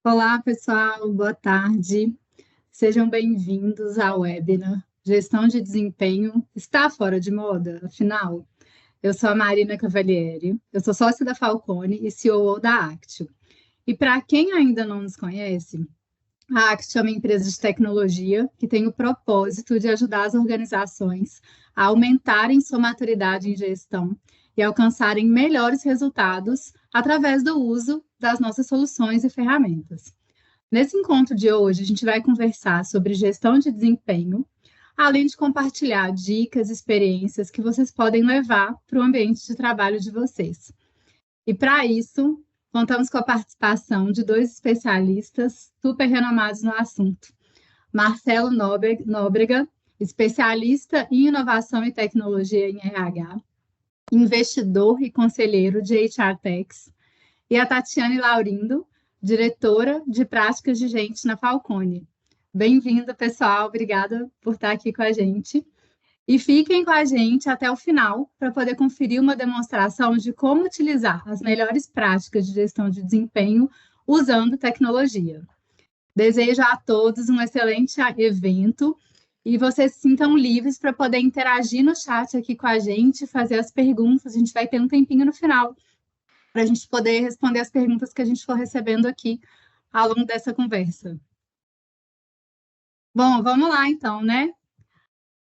Olá, pessoal, boa tarde. Sejam bem-vindos ao webinar Gestão de Desempenho está fora de moda? Afinal, eu sou a Marina Cavalieri, eu sou sócia da Falcone e CEO da Actio. E para quem ainda não nos conhece, a Actio é uma empresa de tecnologia que tem o propósito de ajudar as organizações a aumentarem sua maturidade em gestão e alcançarem melhores resultados através do uso das nossas soluções e ferramentas. Nesse encontro de hoje, a gente vai conversar sobre gestão de desempenho, além de compartilhar dicas e experiências que vocês podem levar para o ambiente de trabalho de vocês. E para isso, contamos com a participação de dois especialistas super renomados no assunto. Marcelo Nóbrega, especialista em inovação e tecnologia em RH, investidor e conselheiro de HR Techs, e a Tatiane Laurindo, diretora de práticas de gente na Falcone. Bem-vindo, pessoal. Obrigada por estar aqui com a gente. E fiquem com a gente até o final para poder conferir uma demonstração de como utilizar as melhores práticas de gestão de desempenho usando tecnologia. Desejo a todos um excelente evento e vocês se sintam livres para poder interagir no chat aqui com a gente, fazer as perguntas. A gente vai ter um tempinho no final para a gente poder responder as perguntas que a gente for recebendo aqui ao longo dessa conversa. Bom, vamos lá então, né?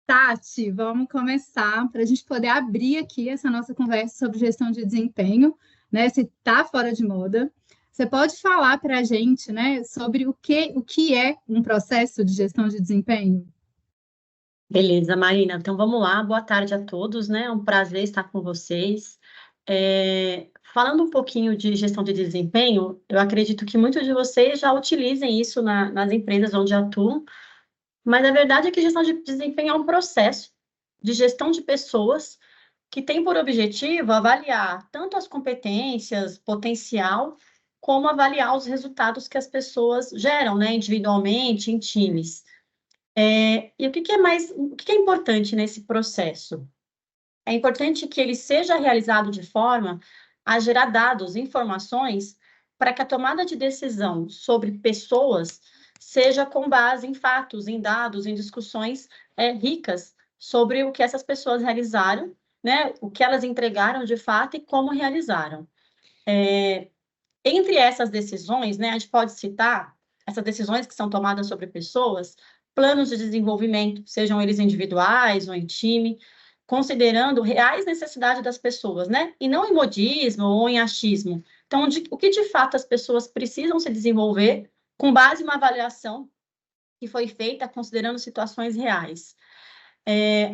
Tati, vamos começar para a gente poder abrir aqui essa nossa conversa sobre gestão de desempenho, né? Se está fora de moda. Você pode falar para a gente, né, sobre o que é um processo de gestão de desempenho? Beleza, Marina. Então vamos lá. Boa tarde a todos, né? É um prazer estar com vocês. Falando um pouquinho de gestão de desempenho, eu acredito que muitos de vocês já utilizem isso nas empresas onde atuam, mas a verdade é que gestão de desempenho é um processo de gestão de pessoas que tem por objetivo avaliar tanto as competências, potencial, como avaliar os resultados que as pessoas geram, né, individualmente, em times. E o que é importante nesse processo? É importante que ele seja realizado de forma a gerar dados, informações, para que a tomada de decisão sobre pessoas seja com base em fatos, em dados, em discussões ricas sobre o que essas pessoas realizaram, né? O que elas entregaram de fato e como realizaram. Entre essas decisões, né, a gente pode citar essas decisões que são tomadas sobre pessoas, planos de desenvolvimento, sejam eles individuais ou em time, considerando reais necessidades das pessoas, né? E não em modismo ou em achismo. Então, o que de fato as pessoas precisam se desenvolver com base em uma avaliação que foi feita considerando situações reais.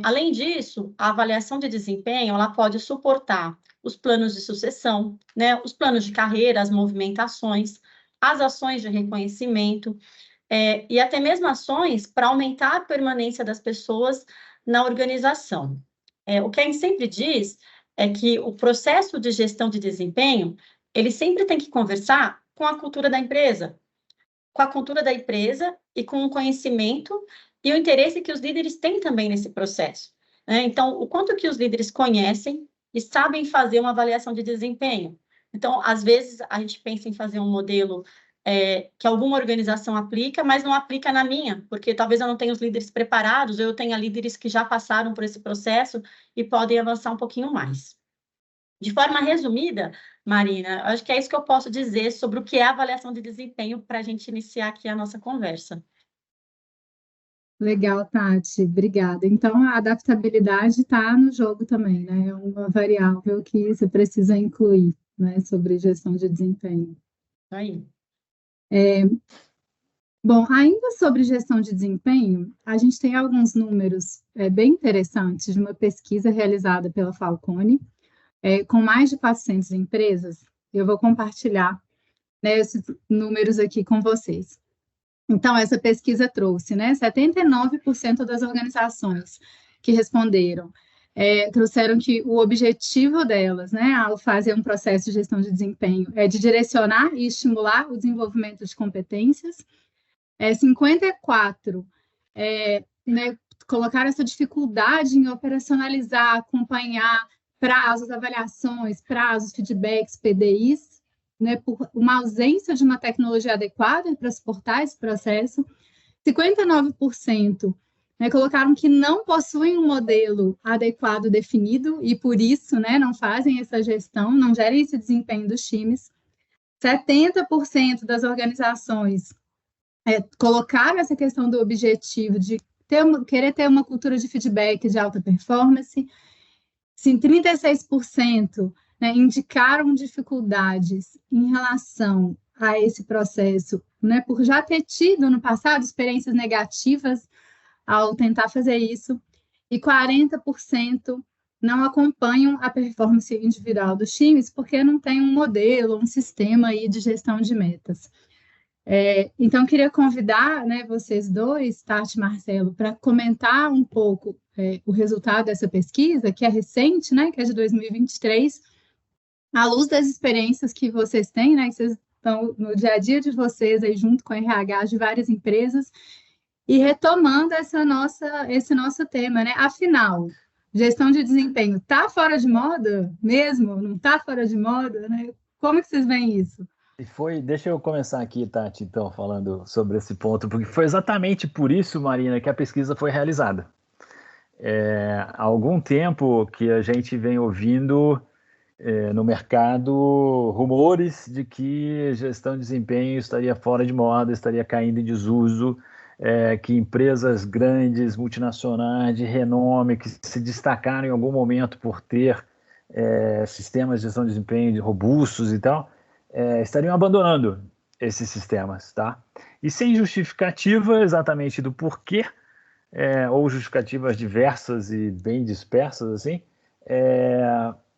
Além disso, a avaliação de desempenho ela pode suportar os planos de sucessão, né, os planos de carreira, as movimentações, as ações de reconhecimento, e até mesmo ações para aumentar a permanência das pessoas na organização. O que a gente sempre diz é que o processo de gestão de desempenho, ele sempre tem que conversar com a cultura da empresa, com a cultura da empresa e com o conhecimento e o interesse que os líderes têm também nesse processo, né? Então, o quanto que os líderes conhecem e sabem fazer uma avaliação de desempenho. Então, às vezes, a gente pensa em fazer um modelo que alguma organização aplica, mas não aplica na minha, porque talvez eu não tenha os líderes preparados, ou eu tenha líderes que já passaram por esse processo e podem avançar um pouquinho mais. De forma resumida, Marina, acho que é isso que eu posso dizer sobre o que é avaliação de desempenho para a gente iniciar aqui a nossa conversa. Legal, Tati, obrigada. Então, a adaptabilidade está no jogo também, né? É uma variável que você precisa incluir, né, sobre gestão de desempenho. Aí. Bom, ainda sobre gestão de desempenho, a gente tem alguns números bem interessantes de uma pesquisa realizada pela Falcone, com mais de 400 empresas. Eu vou compartilhar, né, esses números aqui com vocês. Então, essa pesquisa trouxe, né, 79% das organizações que responderam trouxeram que o objetivo delas, né, ao fazer um processo de gestão de desempenho, é de direcionar e estimular o desenvolvimento de competências. 54, né, colocaram essa dificuldade em operacionalizar, acompanhar prazos, avaliações, prazos, feedbacks, PDIs. né, por uma ausência de uma tecnologia adequada para suportar esse processo. 59%, né, colocaram que não possuem um modelo adequado definido e, por isso, né, não fazem essa gestão, não gerem esse desempenho dos times. 70% das organizações colocaram essa questão do objetivo de querer ter uma cultura de feedback de alta performance. Sim, 36%, né, indicaram dificuldades em relação a esse processo, né, por já ter tido no passado experiências negativas ao tentar fazer isso, e 40% não acompanham a performance individual dos times porque não tem um modelo, um sistema aí de gestão de metas. Então, queria convidar, né, vocês dois, Tati e Marcelo, para comentar um pouco o resultado dessa pesquisa, que é recente, né, que é de 2023, à luz das experiências que vocês têm, né, que vocês estão no dia a dia de vocês, aí, junto com a RH de várias empresas, e retomando esse nosso tema, né? Afinal, gestão de desempenho está fora de moda mesmo? Não está fora de moda, né? Como que vocês veem isso? Deixa eu começar aqui, Tati, então, falando sobre esse ponto, porque foi exatamente por isso, Marina, que a pesquisa foi realizada. Há algum tempo que a gente vem ouvindo no mercado rumores de que gestão de desempenho estaria fora de moda, estaria caindo em desuso, que empresas grandes, multinacionais, de renome, que se destacaram em algum momento por ter sistemas de gestão de desempenho robustos e tal, estariam abandonando esses sistemas, tá? E sem justificativa exatamente do porquê, ou justificativas diversas e bem dispersas, assim,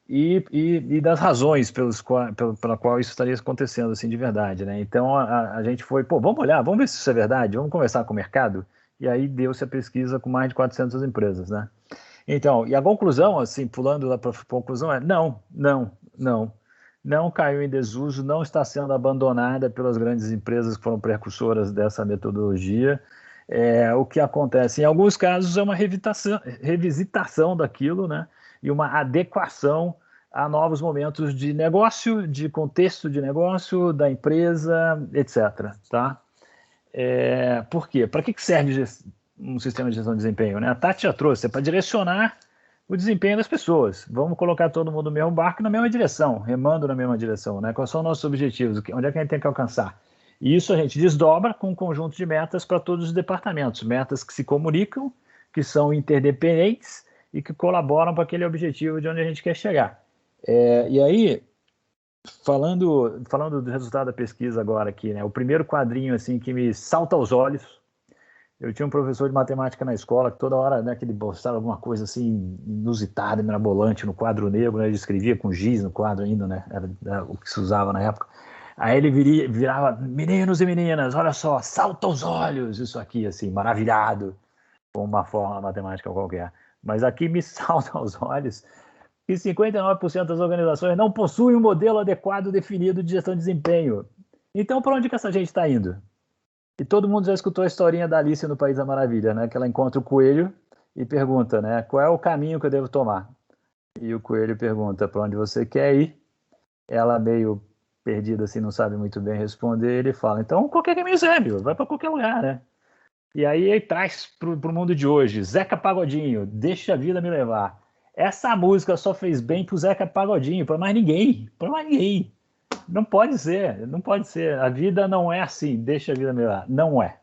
e das razões pela qual isso estaria acontecendo, assim, de verdade, né? Então, a gente foi, vamos olhar, vamos ver se isso é verdade, vamos conversar com o mercado, e aí deu-se a pesquisa com mais de 400 empresas, né? Então, e a conclusão, assim, pulando lá para a conclusão, não caiu em desuso, não está sendo abandonada pelas grandes empresas que foram precursoras dessa metodologia. O que acontece, em alguns casos, é uma revisitação daquilo, né? E uma adequação a novos momentos de negócio, de contexto de negócio, da empresa, etc. Tá? Por quê? Para que serve um sistema de gestão de desempenho? Né? A Tati já trouxe, é para direcionar o desempenho das pessoas. Vamos colocar todo mundo no mesmo barco, na mesma direção, remando na mesma direção. Né? Quais são os nossos objetivos? Onde é que a gente tem que alcançar? E isso a gente desdobra com um conjunto de metas para todos os departamentos. Metas que se comunicam, que são interdependentes e que colaboram para aquele objetivo de onde a gente quer chegar. E aí, falando do resultado da pesquisa agora aqui, né? O primeiro quadrinho assim que me salta aos olhos. Eu tinha um professor de matemática na escola que toda hora, né, que ele postava alguma coisa assim inusitada, mirabolante no quadro negro, né, ele escrevia com giz no quadro ainda, né, era o que se usava na época. Aí ele virava, meninos e meninas, olha só, salta aos olhos, isso aqui, assim, maravilhado, com uma fórmula matemática qualquer. Mas aqui me salta aos olhos que 59% das organizações não possuem um modelo adequado definido de gestão de desempenho. Então, para onde que essa gente está indo? E todo mundo já escutou a historinha da Alice no País da Maravilha, né? Que ela encontra o coelho e pergunta, né? Qual é o caminho que eu devo tomar? E o coelho pergunta, para onde você quer ir? Ela, meio perdida, assim, não sabe muito bem responder. Ele fala, então qualquer caminho serve, vai para qualquer lugar, né? E aí ele traz para o mundo de hoje, Zeca Pagodinho, Deixa a Vida Me Levar. Essa música só fez bem pro Zeca Pagodinho, para mais ninguém, para mais ninguém. Não pode ser, não pode ser. A vida não é assim, deixa a vida melhorar. Não é.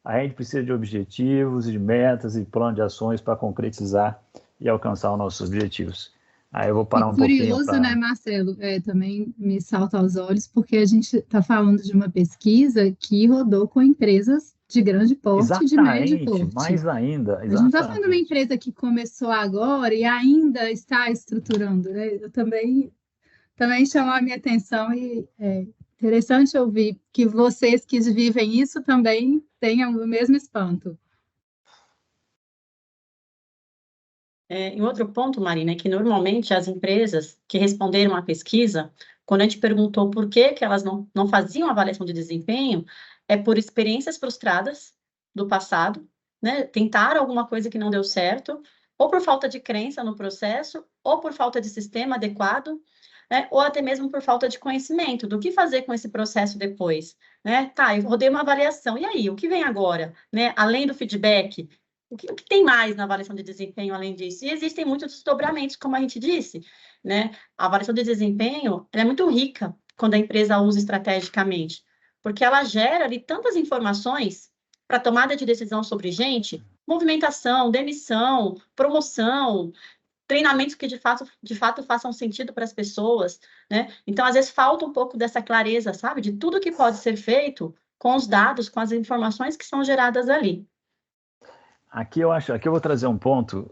A gente precisa de objetivos, de metas e plano de ações para concretizar e alcançar os nossos objetivos. Aí eu vou parar um pouquinho. Curioso, né, Marcelo? Também me salta aos olhos, porque a gente está falando de uma pesquisa que rodou com empresas de grande porte e de médio porte. Mais ainda. Exatamente. A gente não está falando de uma empresa que começou agora e ainda está estruturando, né? Eu também chamou a minha atenção e é interessante ouvir que vocês que vivem isso também tenham o mesmo espanto. Em outro ponto, Marina, é que normalmente as empresas que responderam à pesquisa, quando a gente perguntou por que elas não faziam avaliação de desempenho, é por experiências frustradas do passado, né? Tentaram alguma coisa que não deu certo, ou por falta de crença no processo, ou por falta de sistema adequado, né? Ou até mesmo por falta de conhecimento do que fazer com esse processo depois, né? Tá, eu rodei uma avaliação, e aí, o que vem agora, né? Além do feedback, o que tem mais na avaliação de desempenho além disso? E existem muitos desdobramentos, como a gente disse, né? A avaliação de desempenho, ela é muito rica quando a empresa usa estrategicamente, porque ela gera ali tantas informações para tomada de decisão sobre gente, movimentação, demissão, promoção, treinamentos que de fato façam sentido para as pessoas, né? Então, às vezes, falta um pouco dessa clareza, sabe? De tudo que pode ser feito com os dados, com as informações que são geradas ali. Aqui eu vou trazer um ponto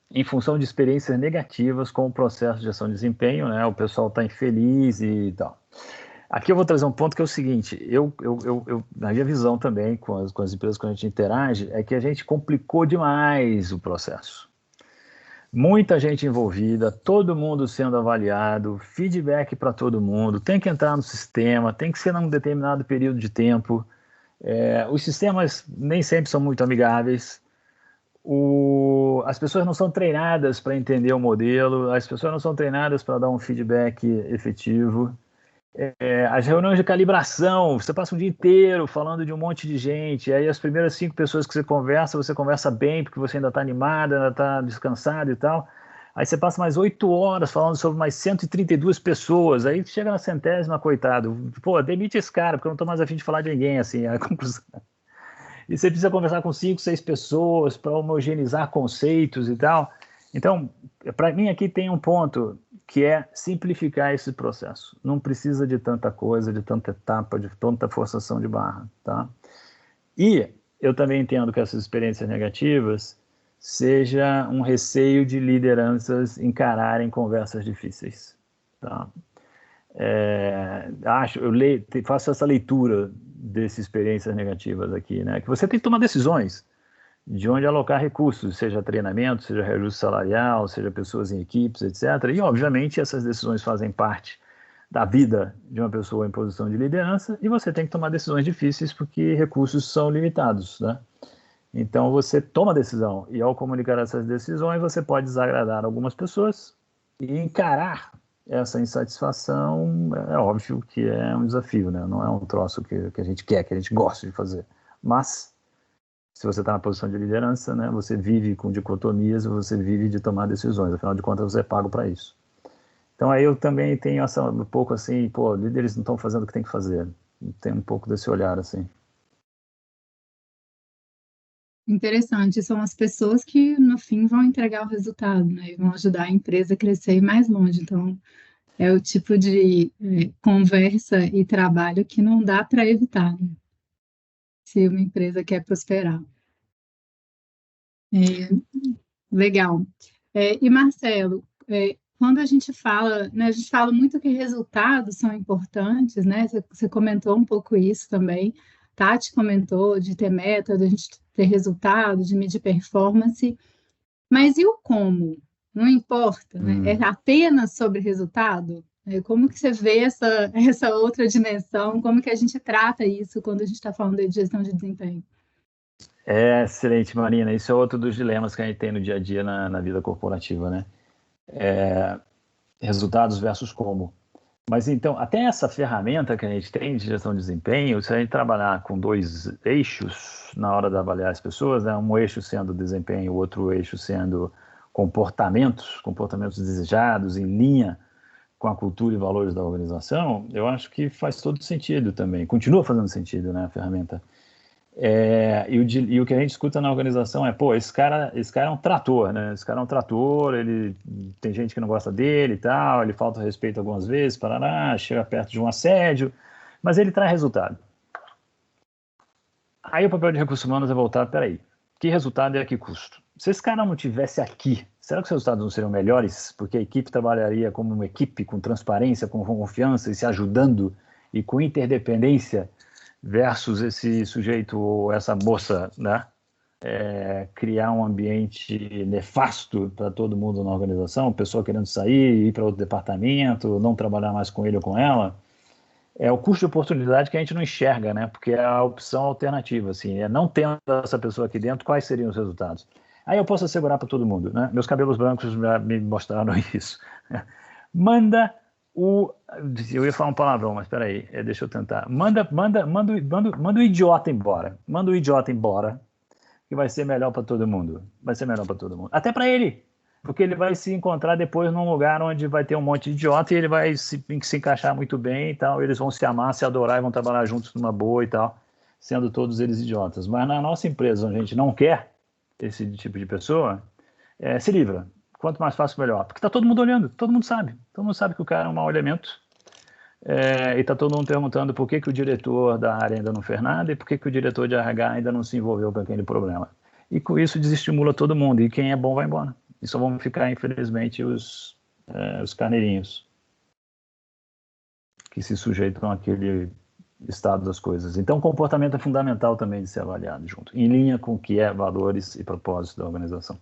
em função de experiências negativas com o processo de gestão de desempenho, né? O pessoal está infeliz e tal. Aqui eu vou trazer um ponto que é o seguinte, na minha visão também, com as empresas que a gente interage, é que a gente complicou demais o processo. Muita gente envolvida, todo mundo sendo avaliado, feedback para todo mundo, tem que entrar no sistema, tem que ser num determinado período de tempo. Os sistemas nem sempre são muito amigáveis. As pessoas não são treinadas para entender o modelo, as pessoas não são treinadas para dar um feedback efetivo. As reuniões de calibração, você passa um dia inteiro falando de um monte de gente, aí as primeiras 5 pessoas que você conversa bem, porque você ainda está animada, ainda está descansado e tal, aí você passa mais 8 horas falando sobre mais 132 pessoas, aí chega na 100ª, coitado, pô, demite esse cara, porque eu não estou mais a fim de falar de ninguém, assim, a conclusão. E você precisa conversar com 5, 6 pessoas para homogeneizar conceitos e tal. Então, para mim aqui tem um ponto que é simplificar esse processo. Não precisa de tanta coisa, de tanta etapa, de tanta forçação de barra, tá? E eu também entendo que essas experiências negativas seja um receio de lideranças encararem conversas difíceis, tá? Faço essa leitura dessas experiências negativas aqui, né? Que você tem que tomar decisões de onde alocar recursos, seja treinamento, seja reajuste salarial, seja pessoas em equipes, etc. E, obviamente, essas decisões fazem parte da vida de uma pessoa em posição de liderança e você tem que tomar decisões difíceis porque recursos são limitados, né? Então, você toma a decisão e, ao comunicar essas decisões, você pode desagradar algumas pessoas e encarar essa insatisfação, é óbvio que é um desafio, né? Não é um troço que a gente quer, que a gente gosta de fazer. Mas, se você está na posição de liderança, né, você vive com dicotomias, você vive de tomar decisões, afinal de contas você é pago para isso. Então aí eu também tenho um pouco assim, pô, líderes não estão fazendo o que tem que fazer. Tem um pouco desse olhar assim. Interessante, são as pessoas que no fim vão entregar o resultado, né? E vão ajudar a empresa a crescer e ir mais longe. Então, é o tipo de conversa e trabalho que não dá para evitar, né? Se uma empresa quer prosperar. Legal. E Marcelo, quando a gente fala, né, a gente fala muito que resultados são importantes, né? Você comentou um pouco isso também. Tati comentou de ter meta, de a gente ter resultado, de medir performance. Mas e o como? Não importa, né? É apenas sobre resultado? Como que você vê essa outra dimensão? Como que a gente trata isso quando a gente está falando de gestão de desempenho? Excelente, Marina. Isso é outro dos dilemas que a gente tem no dia a dia na vida corporativa, né? Resultados versus como. Mas então, até essa ferramenta que a gente tem de gestão de desempenho, se a gente trabalhar com 2 eixos na hora de avaliar as pessoas, né? Um eixo sendo desempenho, o outro eixo sendo comportamentos desejados em linha com a cultura e valores da organização, eu acho que faz todo sentido também. Continua fazendo sentido, né, a ferramenta. E o que a gente escuta na organização é, pô, esse cara é um trator, né? Esse cara é um trator, ele tem gente que não gosta dele e tal, ele falta respeito algumas vezes, parará, chega perto de um assédio, mas ele traz resultado. Aí o papel de recursos humanos é voltar, peraí, que resultado e a que custo? Se esse cara não estivesse aqui, será que os resultados não seriam melhores? Porque a equipe trabalharia como uma equipe, com transparência, com confiança e se ajudando e com interdependência versus esse sujeito ou essa moça, né? Criar um ambiente nefasto para todo mundo na organização, pessoa querendo sair, ir para outro departamento, não trabalhar mais com ele ou com ela. É o custo de oportunidade que a gente não enxerga, né? Porque é a opção alternativa, assim, não tendo essa pessoa aqui dentro, quais seriam os resultados? Aí eu posso assegurar para todo mundo, né? Meus cabelos brancos já me mostraram isso. Manda o... Eu ia falar um palavrão, mas espera aí, deixa eu tentar. Manda o idiota embora. Manda o idiota embora, que vai ser melhor para todo mundo. Vai ser melhor para todo mundo. Até para ele, porque ele vai se encontrar depois num lugar onde vai ter um monte de idiota e ele vai se encaixar muito bem e tal. Eles vão se amar, se adorar e vão trabalhar juntos numa boa e tal, sendo todos eles idiotas. Mas na nossa empresa, onde a gente não quer esse tipo de pessoa, se livra. Quanto mais fácil, melhor. Porque está todo mundo olhando, todo mundo sabe. Todo mundo sabe que o cara é um mau elemento. E está todo mundo perguntando por que o diretor da área ainda não fez nada e por que o diretor de RH ainda não se envolveu com aquele problema. E com isso desestimula todo mundo. E quem é bom vai embora. E só vão ficar, infelizmente, os carneirinhos que se sujeitam àquele estado das coisas. Então, o comportamento é fundamental também de ser avaliado junto, em linha com o que é valores e propósitos da organização.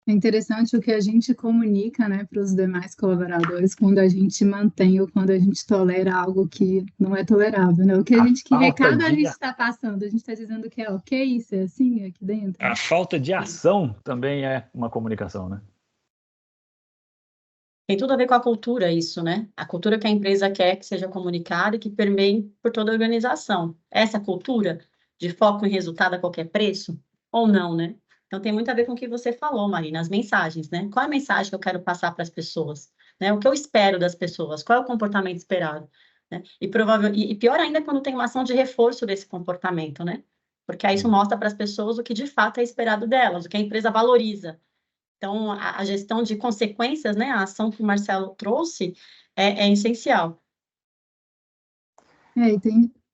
É interessante o que a gente comunica, né, para os demais colaboradores quando a gente mantém ou quando a gente tolera algo que não é tolerável, né? Que recado a gente está passando? A gente está dizendo que é ok ser assim aqui dentro? A falta de ação também é uma comunicação, né? Tem tudo a ver com a cultura isso, né? A cultura que a empresa quer que seja comunicada e que permeie por toda a organização. Essa cultura de foco em resultado a qualquer preço ou não, né? Então, tem muito a ver com o que você falou, Marina, as mensagens, né? Qual é a mensagem que eu quero passar para as pessoas? Né? O que eu espero das pessoas? Qual é o comportamento esperado? Né? E pior ainda quando tem uma ação de reforço desse comportamento, né? Porque aí isso mostra para as pessoas o que de fato é esperado delas, o que a empresa valoriza. Então, a gestão de consequências, né? A ação que o Marcelo trouxe é essencial. E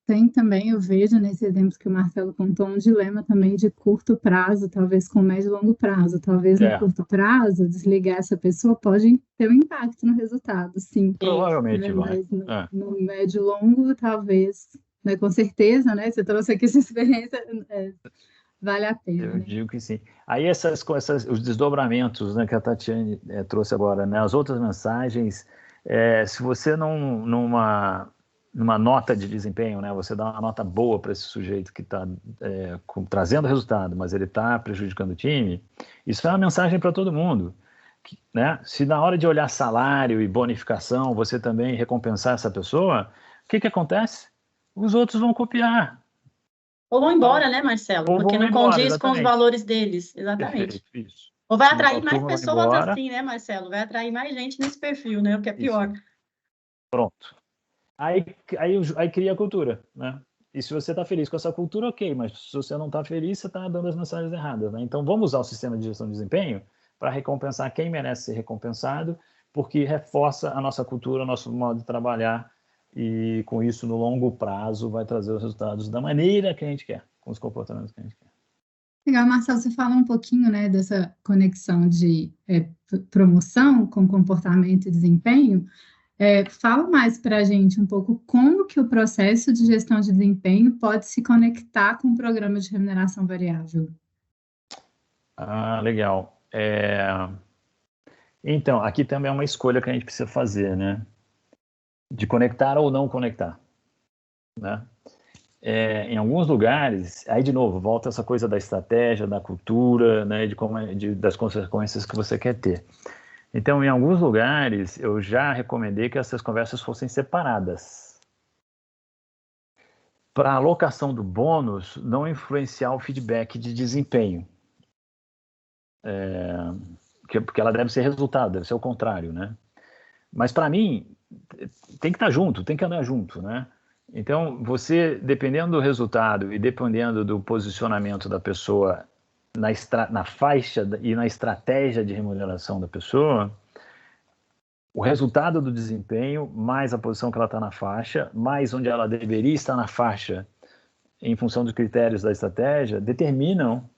tem também, eu vejo nesse exemplo que o Marcelo contou, um dilema também de curto prazo, talvez com médio e longo prazo. Talvez no curto prazo, desligar essa pessoa pode ter um impacto no resultado, sim. Provavelmente vai. Mas no médio e longo, talvez, né, com certeza, né? Você trouxe aqui essa experiência, vale a pena. Eu digo que sim. Aí os desdobramentos, né, que a Tatiane trouxe agora, né? As outras mensagens, se você numa nota de desempenho, né, você dá uma nota boa para esse sujeito que está trazendo resultado, mas ele está prejudicando o time, isso é uma mensagem para todo mundo. Né? Se na hora de olhar salário e bonificação, você também recompensar essa pessoa, o que acontece? Os outros vão copiar. Ou vão embora, né, Marcelo? Porque não condiz com os valores deles. Exatamente. Perfeito, isso. Ou vai atrair mais pessoas assim, né, Marcelo? Vai atrair mais gente nesse perfil, né? O que é pior. Isso. Pronto. Aí cria a cultura, né? E se você está feliz com essa cultura, ok, mas se você não está feliz, você está dando as mensagens erradas, né? Então, vamos usar o sistema de gestão de desempenho para recompensar quem merece ser recompensado, porque reforça a nossa cultura, o nosso modo de trabalhar, e com isso, no longo prazo, vai trazer os resultados da maneira que a gente quer, com os comportamentos que a gente quer. Legal, Marcelo, você fala um pouquinho, né, dessa conexão de promoção com comportamento e desempenho. Fala mais para a gente um pouco como que o processo de gestão de desempenho pode se conectar com o programa de remuneração variável. Ah, legal. Então, aqui também é uma escolha que a gente precisa fazer, né? De conectar ou não conectar, né? Em alguns lugares, aí de novo, volta essa coisa da estratégia, da cultura, né, das consequências que você quer ter. Então, em alguns lugares, eu já recomendei que essas conversas fossem separadas. Para a alocação do bônus, não influenciar o feedback de desempenho. Porque ela deve ser resultado, deve ser o contrário, né? Mas, para mim, tem que estar junto, tem que andar junto, né? Então, você, dependendo do resultado e dependendo do posicionamento da pessoa na faixa e na estratégia de remuneração da pessoa, o resultado do desempenho, mais a posição que ela está na faixa, mais onde ela deveria estar na faixa, em função dos critérios da estratégia, determinam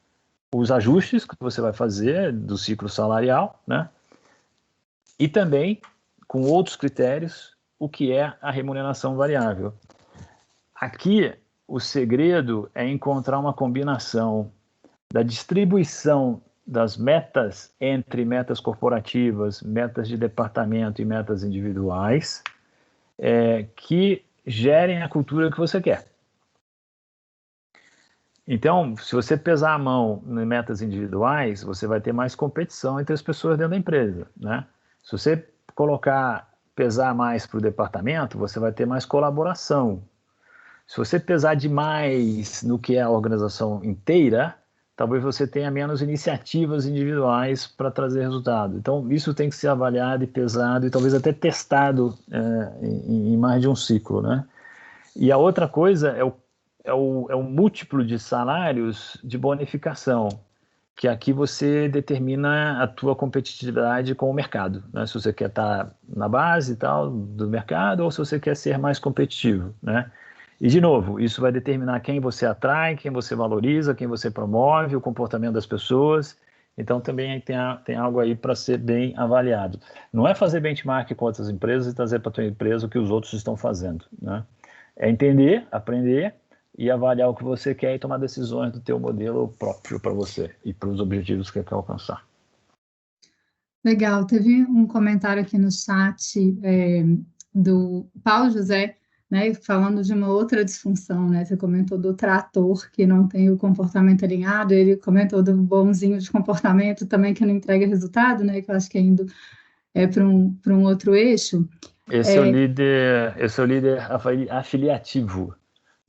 os ajustes que você vai fazer do ciclo salarial, né? E também, com outros critérios, o que é a remuneração variável. Aqui, o segredo é encontrar uma combinação da distribuição das metas entre metas corporativas, metas de departamento e metas individuais, que gerem a cultura que você quer. Então, se você pesar a mão em metas individuais, você vai ter mais competição entre as pessoas dentro da empresa, né? Se você pesar mais para o departamento, você vai ter mais colaboração. Se você pesar demais no que é a organização inteira, talvez você tenha menos iniciativas individuais para trazer resultado. Então, isso tem que ser avaliado e pesado e talvez até testado em mais de um ciclo, né? E a outra coisa é o múltiplo de salários de bonificação, que aqui você determina a tua competitividade com o mercado, né? Se você quer estar na base e tal do mercado ou se você quer ser mais competitivo, né? E, de novo, isso vai determinar quem você atrai, quem você valoriza, quem você promove, o comportamento das pessoas. Então, também tem algo aí para ser bem avaliado. Não é fazer benchmark com outras empresas e trazer para a tua empresa o que os outros estão fazendo, né? É entender, aprender e avaliar o que você quer e tomar decisões do teu modelo próprio para você e para os objetivos que você quer alcançar. Legal, teve um comentário aqui no chat do Paulo José, né, falando de uma outra disfunção, né? Você comentou do trator que não tem o comportamento alinhado, ele comentou do bonzinho de comportamento também que não entrega resultado, né? Que eu acho que ainda é para um outro eixo. Esse é o líder afiliativo,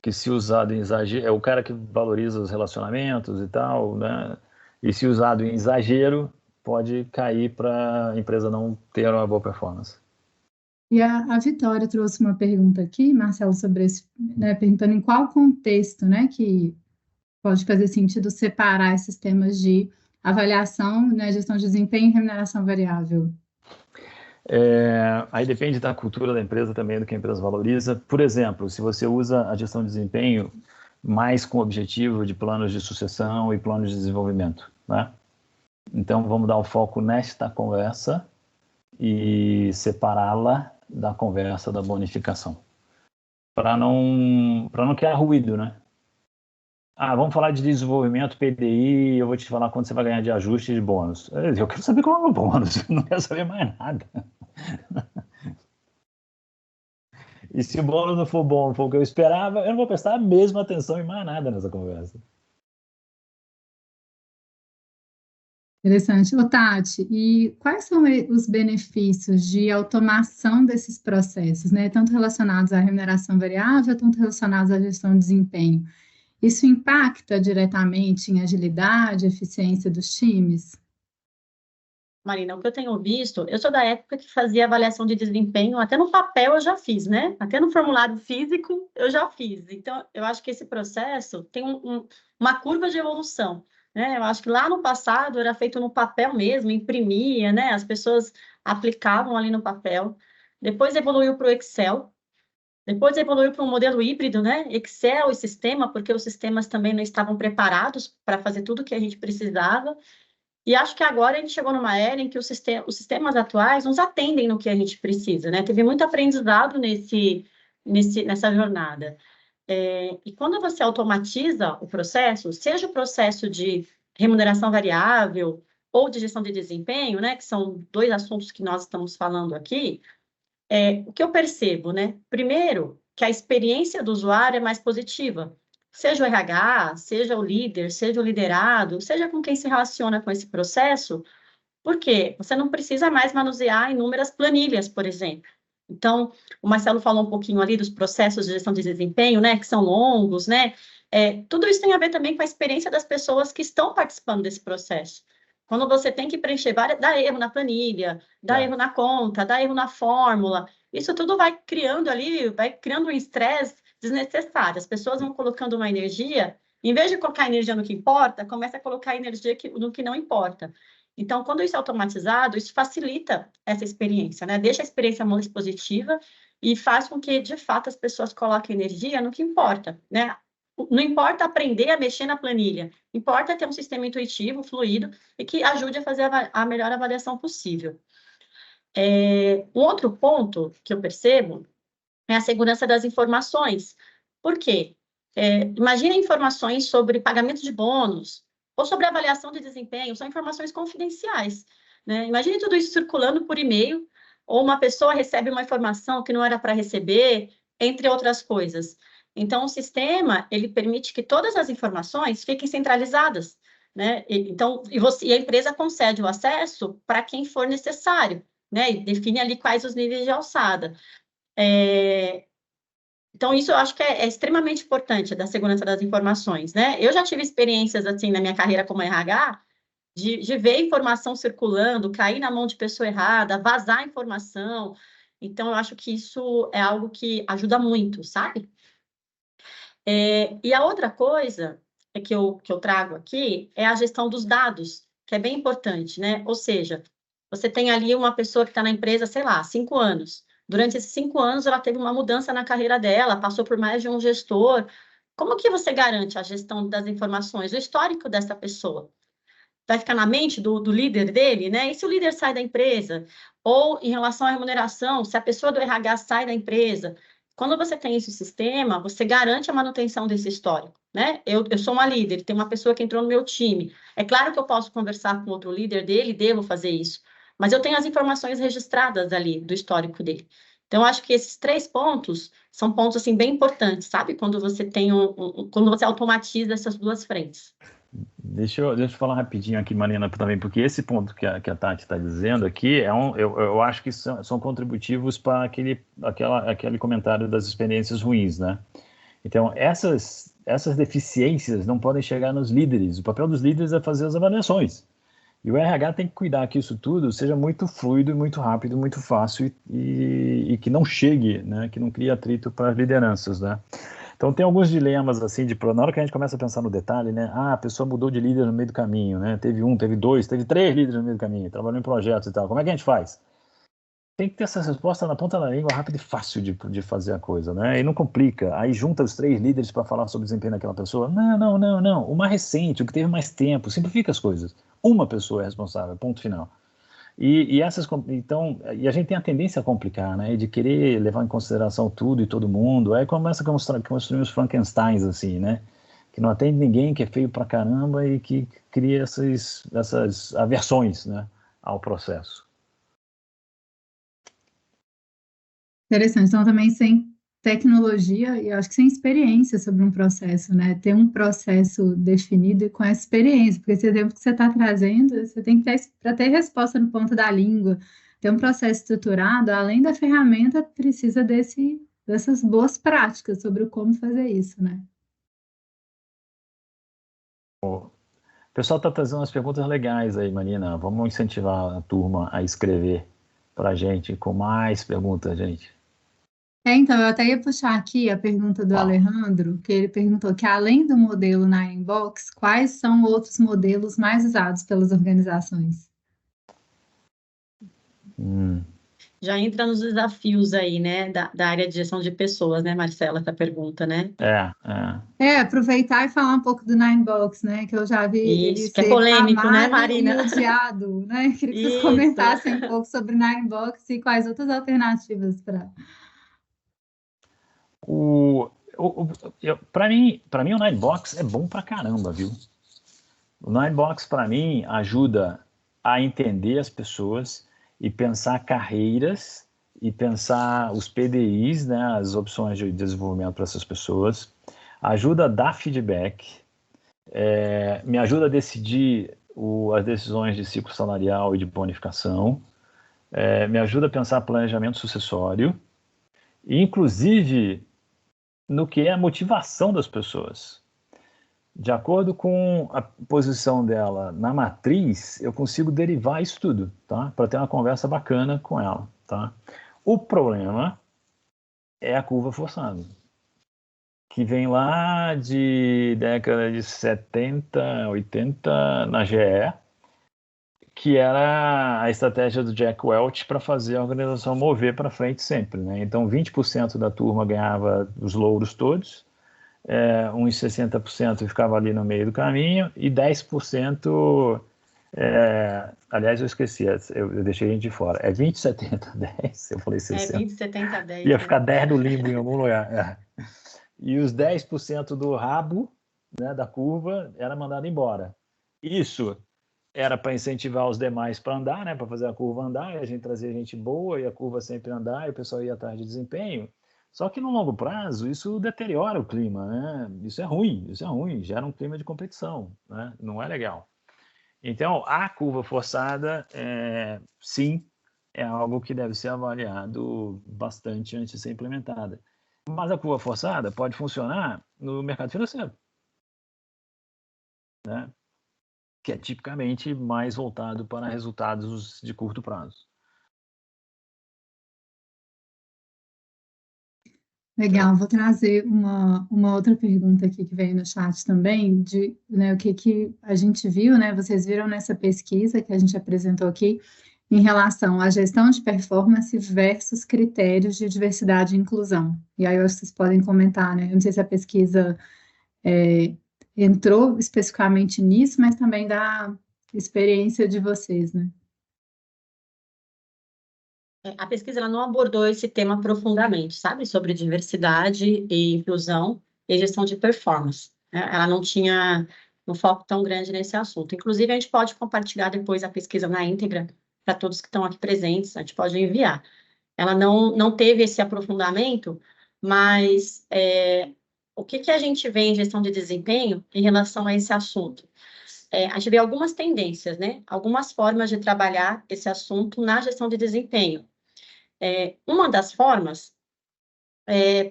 que se usado em exagero, é o cara que valoriza os relacionamentos e tal, né? E se usado em exagero, pode cair para a empresa não ter uma boa performance. E a Vitória trouxe uma pergunta aqui, Marcelo, sobre esse, né, perguntando em qual contexto, né, que pode fazer sentido separar esses temas de avaliação, né, gestão de desempenho e remuneração variável. Aí depende da cultura da empresa também, do que a empresa valoriza. Por exemplo, se você usa a gestão de desempenho mais com o objetivo de planos de sucessão e planos de desenvolvimento, né? Então, vamos dar o foco nesta conversa e separá-la da conversa da bonificação, para não criar ruído, né? Vamos falar de desenvolvimento, PDI, eu vou te falar quanto você vai ganhar de ajuste de bônus. Eu quero saber qual é o bônus, eu não quero saber mais nada. E se o bônus não for bom, não for o que eu esperava, eu não vou prestar a mesma atenção em mais nada nessa conversa. Interessante. Ô, Tati, e quais são os benefícios de automação desses processos, né? Tanto relacionados à remuneração variável, tanto relacionados à gestão de desempenho? Isso impacta diretamente em agilidade, eficiência dos times? Marina, o que eu tenho visto, eu sou da época que fazia avaliação de desempenho, até no papel eu já fiz, né? Até no formulário físico eu já fiz. Então, eu acho que esse processo tem uma curva de evolução, né? Eu acho que lá no passado era feito no papel mesmo, imprimia, né? As pessoas aplicavam ali no papel. Depois evoluiu para o Excel. Depois evoluiu para um modelo híbrido, né? Excel e sistema, porque os sistemas também não estavam preparados para fazer tudo o que a gente precisava. E acho que agora a gente chegou numa era em que os sistemas atuais nos atendem no que a gente precisa, né? Teve muito aprendizado nessa jornada. E quando você automatiza o processo, seja o processo de remuneração variável ou de gestão de desempenho, né? Que são dois assuntos que nós estamos falando aqui, o que eu percebo, né? Primeiro, que a experiência do usuário é mais positiva. Seja o RH, seja o líder, seja o liderado, seja com quem se relaciona com esse processo, porque você não precisa mais manusear inúmeras planilhas, por exemplo. Então, o Marcelo falou um pouquinho ali dos processos de gestão de desempenho, né, que são longos, né? Tudo isso tem a ver também com a experiência das pessoas que estão participando desse processo. Quando você tem que preencher dá erro na planilha, dá erro na conta, dá erro na fórmula, isso tudo vai criando um estresse desnecessário. As pessoas vão colocando uma energia, em vez de colocar energia no que importa, começa a colocar energia no que não importa. Então, quando isso é automatizado, isso facilita essa experiência, né? Deixa a experiência mais positiva e faz com que, de fato, as pessoas coloquem energia no que importa, né? Não importa aprender a mexer na planilha, importa ter um sistema intuitivo, fluido, e que ajude a fazer a melhor avaliação possível. Um outro ponto que eu percebo é a segurança das informações. Por quê? Imagina informações sobre pagamento de bônus ou sobre avaliação de desempenho, são informações confidenciais, né? Imagine tudo isso circulando por e-mail, ou uma pessoa recebe uma informação que não era para receber, entre outras coisas. Então, o sistema, ele permite que todas as informações fiquem centralizadas, né? E a empresa concede o acesso para quem for necessário. né? E define ali quais os níveis de alçada. Então, isso eu acho que é extremamente importante, da segurança das informações, né? Eu já tive experiências, assim, na minha carreira como RH, de ver informação circulando, cair na mão de pessoa errada, vazar informação. Então, eu acho que isso é algo que ajuda muito, sabe? E a outra coisa que eu trago aqui é a gestão dos dados, que é bem importante, né? Ou seja, você tem ali uma pessoa que está na empresa, sei lá, 5 anos. Durante esses 5 anos, ela teve uma mudança na carreira dela, passou por mais de um gestor. Como que você garante a gestão das informações, o histórico dessa pessoa? Vai ficar na mente do líder dele, né? E se o líder sai da empresa? Ou em relação à remuneração, se a pessoa do RH sai da empresa? Quando você tem esse sistema, você garante a manutenção desse histórico, né? Eu sou uma líder, tem uma pessoa que entrou no meu time. É claro que eu posso conversar com outro líder dele, devo fazer isso, mas eu tenho as informações registradas ali do histórico dele. Então, eu acho que esses 3 pontos são pontos, assim, bem importantes, sabe? Quando você tem quando você automatiza essas 2 frentes. Deixa eu falar rapidinho aqui, Marina, também, porque esse ponto que a Tati está dizendo aqui, eu acho que são contributivos para aquele comentário das experiências ruins, né? Então, essas deficiências não podem chegar nos líderes. O papel dos líderes é fazer as avaliações. E o RH tem que cuidar que isso tudo seja muito fluido, muito rápido, muito fácil e que não chegue, né? Que não crie atrito para as lideranças, né? Então tem alguns dilemas assim na hora que a gente começa a pensar no detalhe, né? Ah, a pessoa mudou de líder no meio do caminho, né? Teve 1, teve 2, teve 3 líderes no meio do caminho, trabalhou em projetos e tal. Como é que a gente faz? Tem que ter essa resposta na ponta da língua, rápida e fácil de fazer a coisa, né? E não complica. Aí junta os 3 líderes para falar sobre o desempenho daquela pessoa. Não. O mais recente, o que teve mais tempo, simplifica as coisas. Uma pessoa é responsável, ponto final. Então, a gente tem a tendência a complicar, né? De querer levar em consideração tudo e todo mundo. Aí começa a construir os Frankensteins, assim, né? Que não atende ninguém, que é feio pra caramba e que cria essas aversões, né? Ao processo. Interessante. Então, também sem tecnologia e eu acho que sem experiência sobre um processo, né? Ter um processo definido e com essa experiência, porque esse exemplo que você está trazendo, você tem que ter, para ter resposta no ponto da língua, ter um processo estruturado, além da ferramenta, precisa dessas boas práticas sobre o como fazer isso, né? O pessoal está trazendo umas perguntas legais aí, Marina. Vamos incentivar a turma a escrever para a gente com mais perguntas, gente. Então, eu até ia puxar aqui a pergunta do Alejandro, que ele perguntou que, além do modelo na Inbox, quais são outros modelos mais usados pelas organizações? Já entra nos desafios aí, né, da área de gestão de pessoas, né, Marcela, essa pergunta, né? Aproveitar e falar um pouco do Ninebox, né? Que eu já vi ele Isso, que é ser polêmico, né, amado e Marina? odiado, né? Queria que vocês Isso. comentassem um pouco sobre o Ninebox e quais outras alternativas para. Para mim, o Ninebox é bom pra caramba, viu? O Ninebox, para mim, ajuda a entender as pessoas e pensar carreiras e pensar os PDIs, né, as opções de desenvolvimento para essas pessoas. Ajuda a dar feedback, me ajuda a decidir as decisões de ciclo salarial e de bonificação, me ajuda a pensar planejamento sucessório, e inclusive no que é a motivação das pessoas. De acordo com a posição dela na matriz, eu consigo derivar isso tudo, tá? Para ter uma conversa bacana com ela, tá? O problema é a curva forçada, que vem lá de década de 70, 80 na GE, que era a estratégia do Jack Welch para fazer a organização mover para frente sempre, né? Então 20% da turma ganhava os louros todos, uns 60% ficava ali no meio do caminho e 10%, aliás, eu esqueci, eu deixei a gente de fora, 20, 70, 10, eu falei 60. 20, 70, 10. Ia ficar 10 no limbo em algum lugar. E os 10% do rabo, né, da curva era mandado embora. Isso era para incentivar os demais para andar, né, para fazer a curva andar, e a gente trazia gente boa e a curva sempre andar, e o pessoal ia atrás de desempenho. Só que no longo prazo isso deteriora o clima, né? Isso é ruim, gera um clima de competição, né? Não é legal. Então a curva forçada, sim, é algo que deve ser avaliado bastante antes de ser implementada. Mas a curva forçada pode funcionar no mercado financeiro, né? Que é tipicamente mais voltado para resultados de curto prazo. Legal, vou trazer uma outra pergunta aqui que veio no chat também, de, né, o que a gente viu, né, vocês viram nessa pesquisa que a gente apresentou aqui, em relação à gestão de performance versus critérios de diversidade e inclusão. E aí eu acho que vocês podem comentar, né, eu não sei se a pesquisa entrou especificamente nisso, mas também da experiência de vocês, né? A pesquisa ela não abordou esse tema profundamente, sabe? Sobre diversidade e inclusão e gestão de performance, né? Ela não tinha um foco tão grande nesse assunto. Inclusive, a gente pode compartilhar depois a pesquisa na íntegra para todos que estão aqui presentes, a gente pode enviar. Ela não teve esse aprofundamento, mas o que a gente vê em gestão de desempenho em relação a esse assunto? A gente vê algumas tendências, né? Algumas formas de trabalhar esse assunto na gestão de desempenho. Uma das formas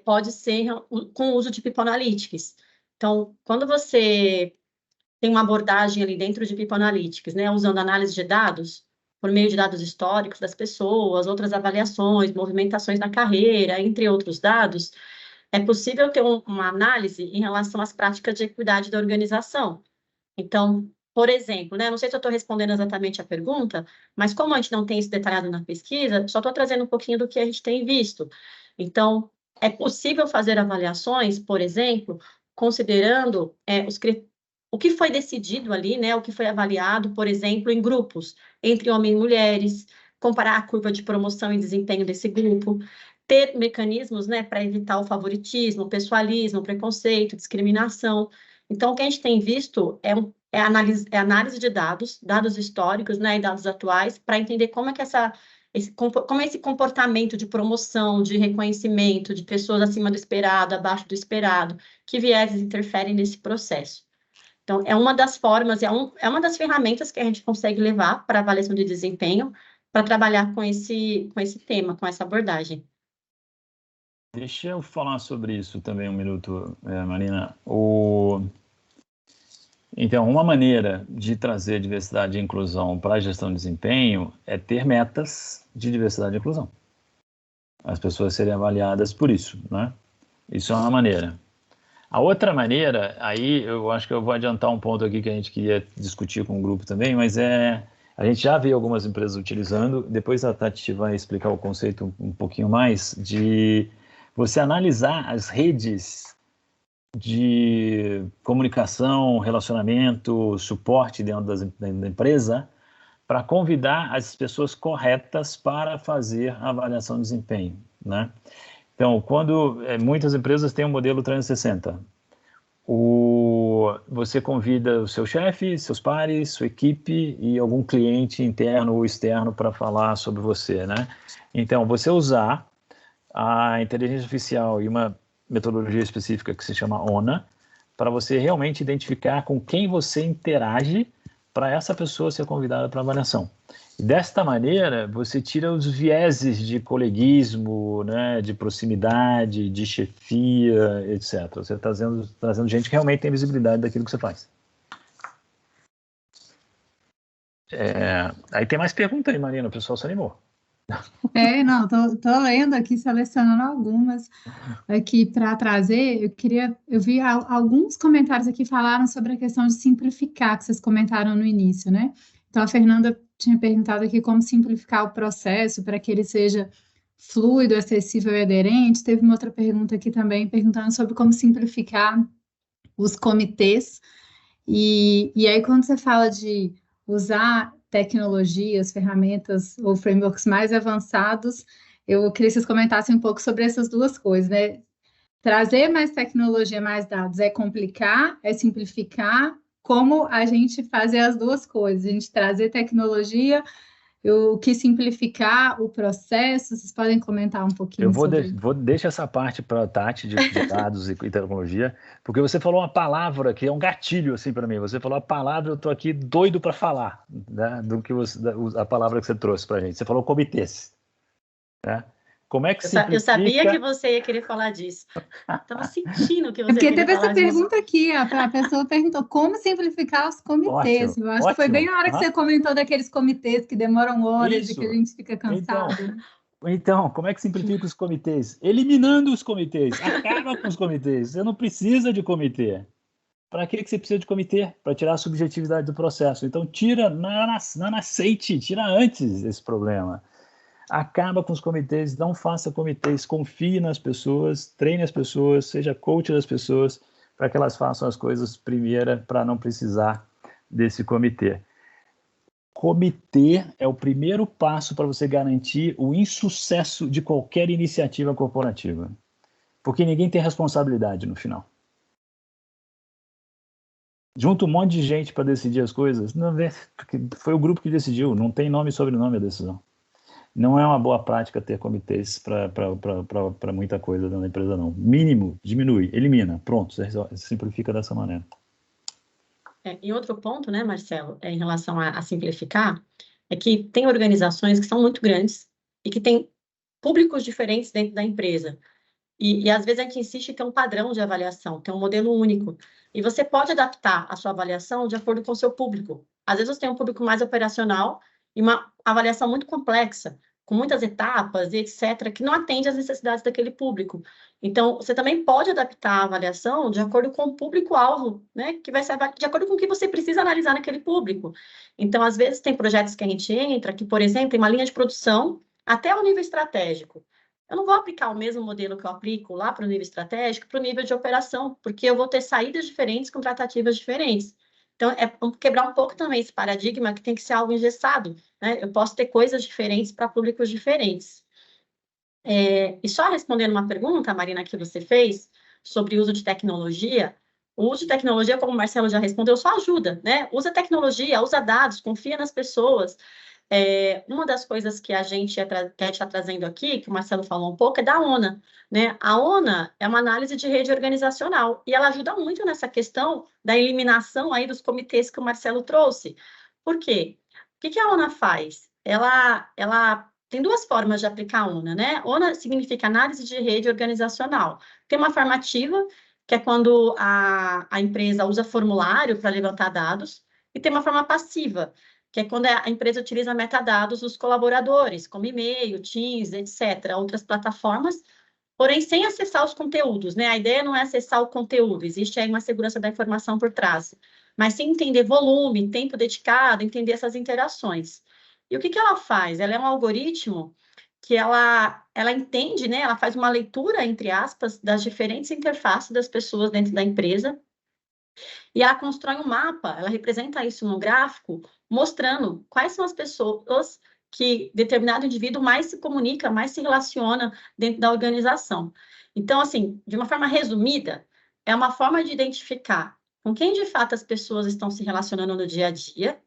pode ser com o uso de People Analytics. Então, quando você tem uma abordagem ali dentro de People Analytics, né, usando análise de dados, por meio de dados históricos das pessoas, outras avaliações, movimentações na carreira, entre outros dados, é possível ter uma análise em relação às práticas de equidade da organização. Então, por exemplo, né, não sei se eu estou respondendo exatamente a pergunta, mas como a gente não tem isso detalhado na pesquisa, só estou trazendo um pouquinho do que a gente tem visto. Então, é possível fazer avaliações, por exemplo, considerando o que foi decidido ali, né, o que foi avaliado, por exemplo, em grupos, entre homens e mulheres, comparar a curva de promoção e desempenho desse grupo, ter mecanismos, né, para evitar o favoritismo, o pessoalismo, o preconceito, discriminação. Então, o que a gente tem visto é análise de dados históricos, né, e dados atuais, para entender como é que como é esse comportamento de promoção, de reconhecimento de pessoas acima do esperado, abaixo do esperado, que vieses interferem nesse processo. Então, é uma das formas, é uma das ferramentas que a gente consegue levar para a avaliação de desempenho, para trabalhar com esse tema, com essa abordagem. Deixa eu falar sobre isso também um minuto, Marina. Então, uma maneira de trazer diversidade e inclusão para a gestão de desempenho é ter metas de diversidade e inclusão. As pessoas serem avaliadas por isso, né? Isso é uma maneira. A outra maneira, aí eu acho que eu vou adiantar um ponto aqui que a gente queria discutir com o grupo também, mas a gente já viu algumas empresas utilizando, depois a Tati vai explicar o conceito um pouquinho mais, de você analisar as redes de comunicação, relacionamento, suporte dentro da empresa, para convidar as pessoas corretas para fazer a avaliação de desempenho, né? Então, quando muitas empresas têm um modelo 360, você convida o seu chefe, seus pares, sua equipe e algum cliente interno ou externo para falar sobre você, né? Então, você usar a inteligência artificial e uma metodologia específica que se chama ONA, para você realmente identificar com quem você interage para essa pessoa ser convidada para avaliação. E desta maneira, você tira os vieses de coleguismo, né, de proximidade, de chefia, etc. Você está trazendo gente que realmente tem visibilidade daquilo que você faz. Aí tem mais pergunta aí, Marina, o pessoal se animou. Não, tô lendo aqui, selecionando algumas aqui para trazer. Eu vi alguns comentários aqui falaram sobre a questão de simplificar, que vocês comentaram no início, né? Então, a Fernanda tinha perguntado aqui como simplificar o processo para que ele seja fluido, acessível e aderente. Teve uma outra pergunta aqui também, perguntando sobre como simplificar os comitês. E aí, quando você fala de usar tecnologias, ferramentas ou frameworks mais avançados, eu queria que vocês comentassem um pouco sobre essas duas coisas, né? Trazer mais tecnologia, mais dados é complicar, é simplificar. Como a gente fazer as duas coisas? A gente trazer tecnologia eu quis simplificar o processo. Vocês podem comentar um pouquinho sobre isso? Deixa essa parte para a Tati de dados e tecnologia, porque você falou uma palavra que é um gatilho assim para mim. Você falou a palavra, eu estou aqui doido para falar, né, a palavra que você trouxe para a gente. Você falou comitês, né? Como é que Eu sabia que você ia querer falar disso. Estava sentindo que você Porque queria teve essa falar disso. pergunta aqui, a pessoa perguntou como simplificar os comitês. Ótimo, Eu acho que foi bem na hora que ótimo. você comentou daqueles comitês que demoram horas e que a Isso. gente fica cansado. Então, como é que simplifica os comitês? Eliminando os comitês, acaba com os comitês. Você não precisa de comitê. Para que você precisa de comitê? Para tirar a subjetividade do processo. Então, tira na nascente, tira antes esse problema. Acaba com os comitês, não faça comitês, confie nas pessoas, treine as pessoas, seja coach das pessoas, para que elas façam as coisas primeiro, para não precisar desse comitê. Comitê é o primeiro passo para você garantir o insucesso de qualquer iniciativa corporativa, porque ninguém tem responsabilidade no final. Junta um monte de gente para decidir as coisas, não, porque foi o grupo que decidiu, não tem nome e sobrenome a decisão. Não é uma boa prática ter comitês para muita coisa dentro da empresa, não. Mínimo, diminui, elimina, pronto, você simplifica dessa maneira. E outro ponto, né, Marcelo, em relação a simplificar, é que tem organizações que são muito grandes e que têm públicos diferentes dentro da empresa. E às vezes a gente insiste em ter um padrão de avaliação, ter um modelo único. E você pode adaptar a sua avaliação de acordo com o seu público. Às vezes você tem um público mais operacional e uma avaliação muito complexa, com muitas etapas e etc., que não atende às necessidades daquele público. Então, você também pode adaptar a avaliação de acordo com o público-alvo, né? Que vai ser de acordo com o que você precisa analisar naquele público. Então, às vezes, tem projetos que a gente entra, que, por exemplo, tem uma linha de produção até o nível estratégico. Eu não vou aplicar o mesmo modelo que eu aplico lá para o nível estratégico, para o nível de operação, porque eu vou ter saídas diferentes com tratativas diferentes. Então, é quebrar um pouco também esse paradigma que tem que ser algo engessado, né? Eu posso ter coisas diferentes para públicos diferentes. E só respondendo uma pergunta, Marina, que você fez sobre o uso de tecnologia, o uso de tecnologia, como o Marcelo já respondeu, só ajuda, né? Usa tecnologia, usa dados, confia nas pessoas. Uma das coisas que a gente está trazendo aqui, que o Marcelo falou um pouco, é da ONA, né? A ONA é uma análise de rede organizacional e ela ajuda muito nessa questão da eliminação aí dos comitês que o Marcelo trouxe. Por quê? O que a ONA faz? Ela tem duas formas de aplicar a ONA, né? ONA significa análise de rede organizacional. Tem uma forma ativa, que é quando a empresa usa formulário para levantar dados, e tem uma forma passiva, que é quando a empresa utiliza metadados dos colaboradores, como e-mail, Teams, etc., outras plataformas, porém sem acessar os conteúdos, né? A ideia não é acessar o conteúdo, existe aí uma segurança da informação por trás, mas sim entender volume, tempo dedicado, entender essas interações. E o que ela faz? Ela é um algoritmo que ela entende, né? Ela faz uma leitura, entre aspas, das diferentes interfaces das pessoas dentro da empresa, e ela constrói um mapa, ela representa isso no gráfico, mostrando quais são as pessoas que determinado indivíduo mais se comunica, mais se relaciona dentro da organização. Então, assim, de uma forma resumida, é uma forma de identificar com quem de fato as pessoas estão se relacionando no dia a dia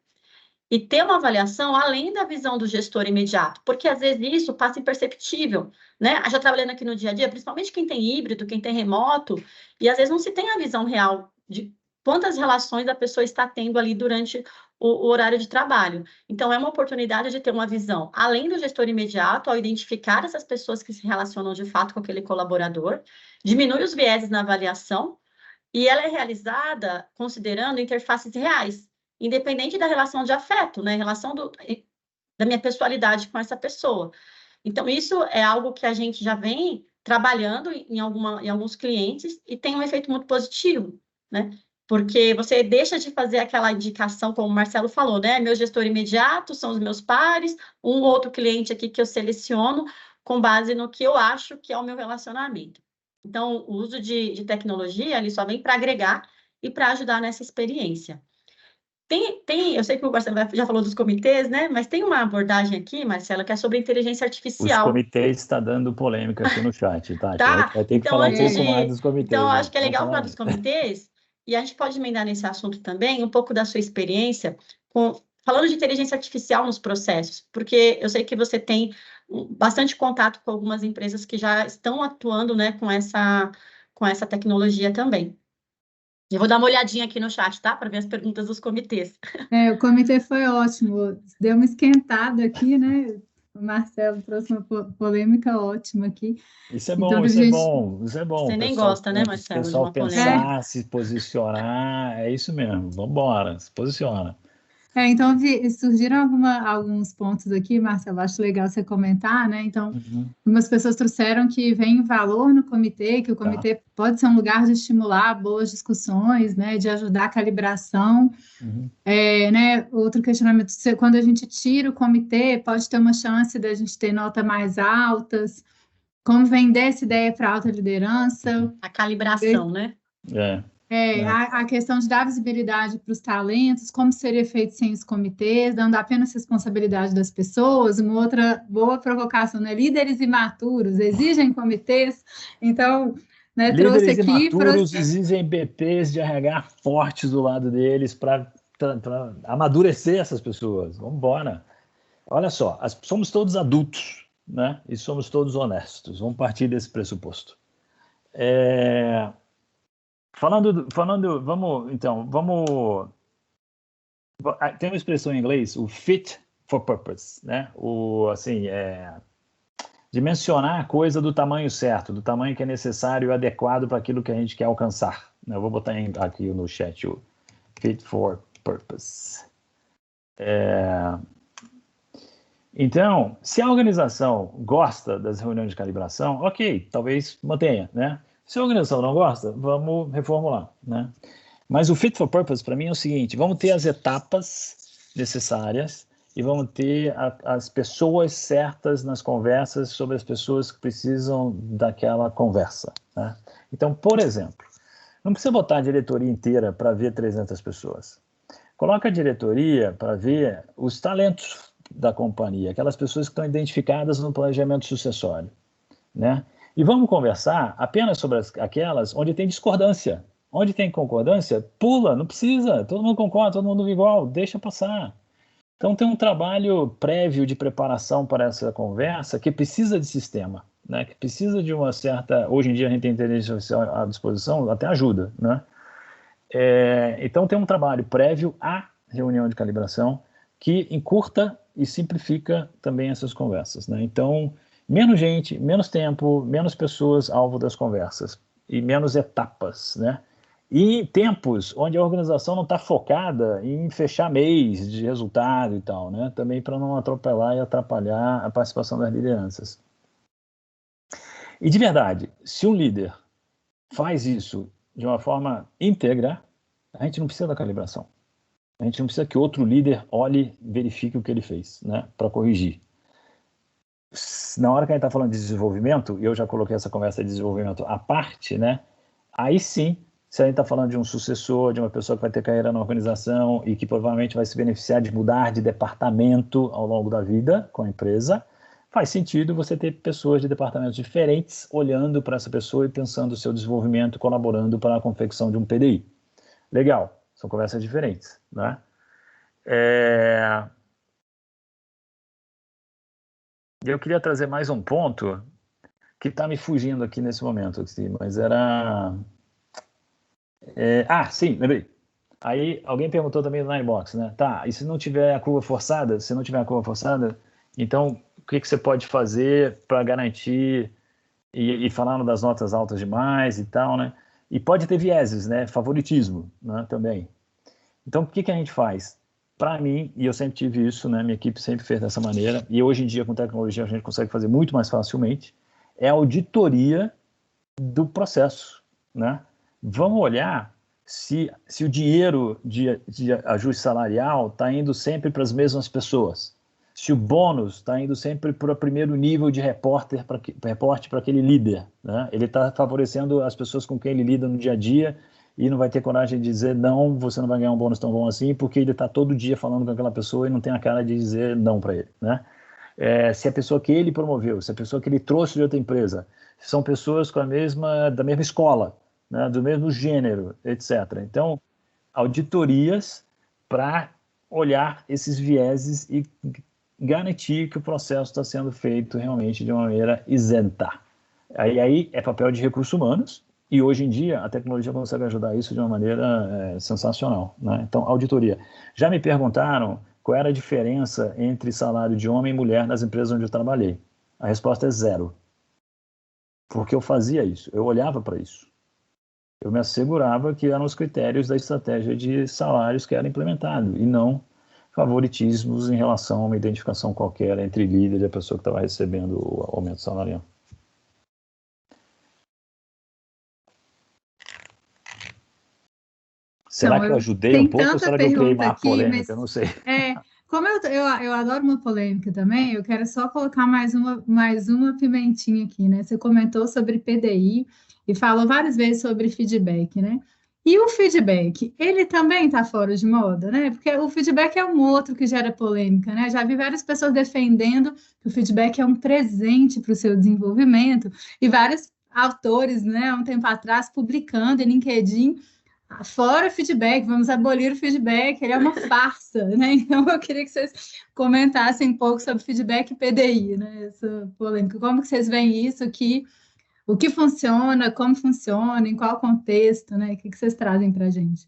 e ter uma avaliação além da visão do gestor imediato, porque às vezes isso passa imperceptível, né? Já trabalhando aqui no dia a dia, principalmente quem tem híbrido, quem tem remoto, e às vezes não se tem a visão real de quantas relações a pessoa está tendo ali durante o horário de trabalho. Então, é uma oportunidade de ter uma visão, além do gestor imediato, ao identificar essas pessoas que se relacionam de fato com aquele colaborador, diminui os vieses na avaliação, e ela é realizada considerando interfaces reais, independente da relação de afeto, né? Relação da minha pessoalidade com essa pessoa. Então, isso é algo que a gente já vem trabalhando em alguns clientes e tem um efeito muito positivo, né? Porque você deixa de fazer aquela indicação, como o Marcelo falou, né? Meu gestor imediato são os meus pares, um ou outro cliente aqui que eu seleciono com base no que eu acho que é o meu relacionamento. Então, o uso de tecnologia, ele só vem para agregar e para ajudar nessa experiência. Eu sei que o Marcelo já falou dos comitês, né? Mas tem uma abordagem aqui, Marcela, que é sobre inteligência artificial. Os comitês está dando polêmica aqui no chat, tá? Tá? Vai ter que então, falar um pouco mais dos comitês. Então, eu né? acho que é legal falar dos comitês, e a gente pode emendar nesse assunto também um pouco da sua experiência falando de inteligência artificial nos processos, porque eu sei que você tem bastante contato com algumas empresas que já estão atuando, né, com essa tecnologia também. Eu vou dar uma olhadinha aqui no chat, tá? Para ver as perguntas dos comitês. O comitê foi ótimo, deu uma esquentada aqui, né? O Marcelo trouxe uma polêmica ótima aqui. Isso é Então, bom, a isso é gente... bom, isso é bom. Você nem Pessoal, gosta, né, Marcelo, de pessoal uma polêmica? pensar, se posicionar, é isso mesmo. Vamos embora, se posiciona. Então, surgiram alguns pontos aqui, Marcelo, acho legal você comentar, né? Então, algumas pessoas trouxeram que vem valor no comitê, que o comitê pode ser um lugar de estimular boas discussões, né? De ajudar a calibração. Né? Outro questionamento, quando a gente tira o comitê, pode ter uma chance da gente ter notas mais altas. Como vender essa ideia para alta liderança? A calibração, né? A questão de dar visibilidade para os talentos, como seria feito sem os comitês, dando apenas responsabilidade das pessoas. Uma outra boa provocação, né? Líderes imaturos exigem comitês. Então, né, trouxe Líderes aqui... imaturos exigem BPs de RH fortes do lado deles para amadurecer essas pessoas. Vamos embora. Olha só, somos todos adultos, né? E somos todos honestos. Vamos partir desse pressuposto. Vamos. Tem uma expressão em inglês, o fit for purpose, né? De mencionar a coisa do tamanho certo, do tamanho que é necessário e adequado para aquilo que a gente quer alcançar. Eu vou botar aqui no chat o fit for purpose. Então, se a organização gosta das reuniões de calibração, ok, talvez mantenha, né? Se a organização não gosta, vamos reformular, né? Mas o fit for purpose, para mim, é o seguinte: vamos ter as etapas necessárias e vamos ter as pessoas certas nas conversas sobre as pessoas que precisam daquela conversa, né? Então, por exemplo, não precisa botar a diretoria inteira para ver 300 pessoas. Coloca a diretoria para ver os talentos da companhia, aquelas pessoas que estão identificadas no planejamento sucessório, né? E vamos conversar apenas sobre aquelas onde tem discordância. Onde tem concordância, pula, não precisa. Todo mundo concorda, todo mundo igual, deixa passar. Então tem um trabalho prévio de preparação para essa conversa que precisa de sistema, né? Que precisa de uma certa... Hoje em dia a gente tem inteligência artificial à disposição, até ajuda, né? Então tem um trabalho prévio à reunião de calibração que encurta e simplifica também essas conversas, né? Então, menos gente, menos tempo, menos pessoas alvo das conversas e menos etapas, né? E tempos onde a organização não está focada em fechar mês de resultado e tal, né? Também para não atropelar e atrapalhar a participação das lideranças. E de verdade, se um líder faz isso de uma forma íntegra, a gente não precisa da calibração. A gente não precisa que outro líder olhe e verifique o que ele fez, né? Para corrigir. Na hora que a gente está falando de desenvolvimento, e eu já coloquei essa conversa de desenvolvimento à parte, né? Aí sim, se a gente está falando de um sucessor, de uma pessoa que vai ter carreira na organização e que provavelmente vai se beneficiar de mudar de departamento ao longo da vida com a empresa, faz sentido você ter pessoas de departamentos diferentes olhando para essa pessoa e pensando o seu desenvolvimento, colaborando para a confecção de um PDI. Legal, são conversas diferentes, né? Eu queria trazer mais um ponto que está me fugindo aqui nesse momento, mas era... sim, lembrei. Aí alguém perguntou também na inbox, né? Tá, e se não tiver a curva forçada? Se não tiver a curva forçada, então o que você pode fazer para garantir e falando das notas altas demais e tal, né? E pode ter vieses, né? Favoritismo, né? Também. Então, o que a gente faz? Para mim, e eu sempre tive isso, né? Minha equipe sempre fez dessa maneira, e hoje em dia com tecnologia a gente consegue fazer muito mais facilmente, é a auditoria do processo, né? Vamos olhar se o dinheiro de ajuste salarial está indo sempre para as mesmas pessoas, se o bônus está indo sempre para o primeiro nível de reporte para aquele líder, né? Ele está favorecendo as pessoas com quem ele lida no dia a dia e não vai ter coragem de dizer não, você não vai ganhar um bônus tão bom assim, porque ele está todo dia falando com aquela pessoa e não tem a cara de dizer não para ele, né? Se a pessoa que ele promoveu, se a pessoa que ele trouxe de outra empresa, são pessoas da mesma escola, né, do mesmo gênero, etc. Então, auditorias para olhar esses vieses e garantir que o processo está sendo feito realmente de uma maneira isenta. Aí é papel de recursos humanos, e hoje em dia a tecnologia consegue ajudar isso de uma maneira sensacional, né? Então, auditoria. Já me perguntaram qual era a diferença entre salário de homem e mulher nas empresas onde eu trabalhei. A resposta é zero. Porque eu fazia isso, eu olhava para isso. Eu me assegurava que eram os critérios da estratégia de salários que era implementado, e não favoritismos em relação a uma identificação qualquer entre líder e a pessoa que estava recebendo o aumento salarial. Será que eu ajudei um pouco ou será que eu criei uma polêmica? Eu não sei. Como eu adoro uma polêmica também, eu quero só colocar mais uma pimentinha aqui, né? Você comentou sobre PDI e falou várias vezes sobre feedback, né? E o feedback, ele também está fora de moda, né? Porque o feedback é um outro que gera polêmica, né? Já vi várias pessoas defendendo que o feedback é um presente para o seu desenvolvimento e vários autores, né, há um tempo atrás, publicando em LinkedIn. Fora feedback, vamos abolir o feedback, ele é uma farsa, né? Então eu queria que vocês comentassem um pouco sobre feedback e PDI, né? Essa polêmica. Como que vocês veem isso aqui? O que funciona, como funciona, em qual contexto, né? O que vocês trazem para a gente?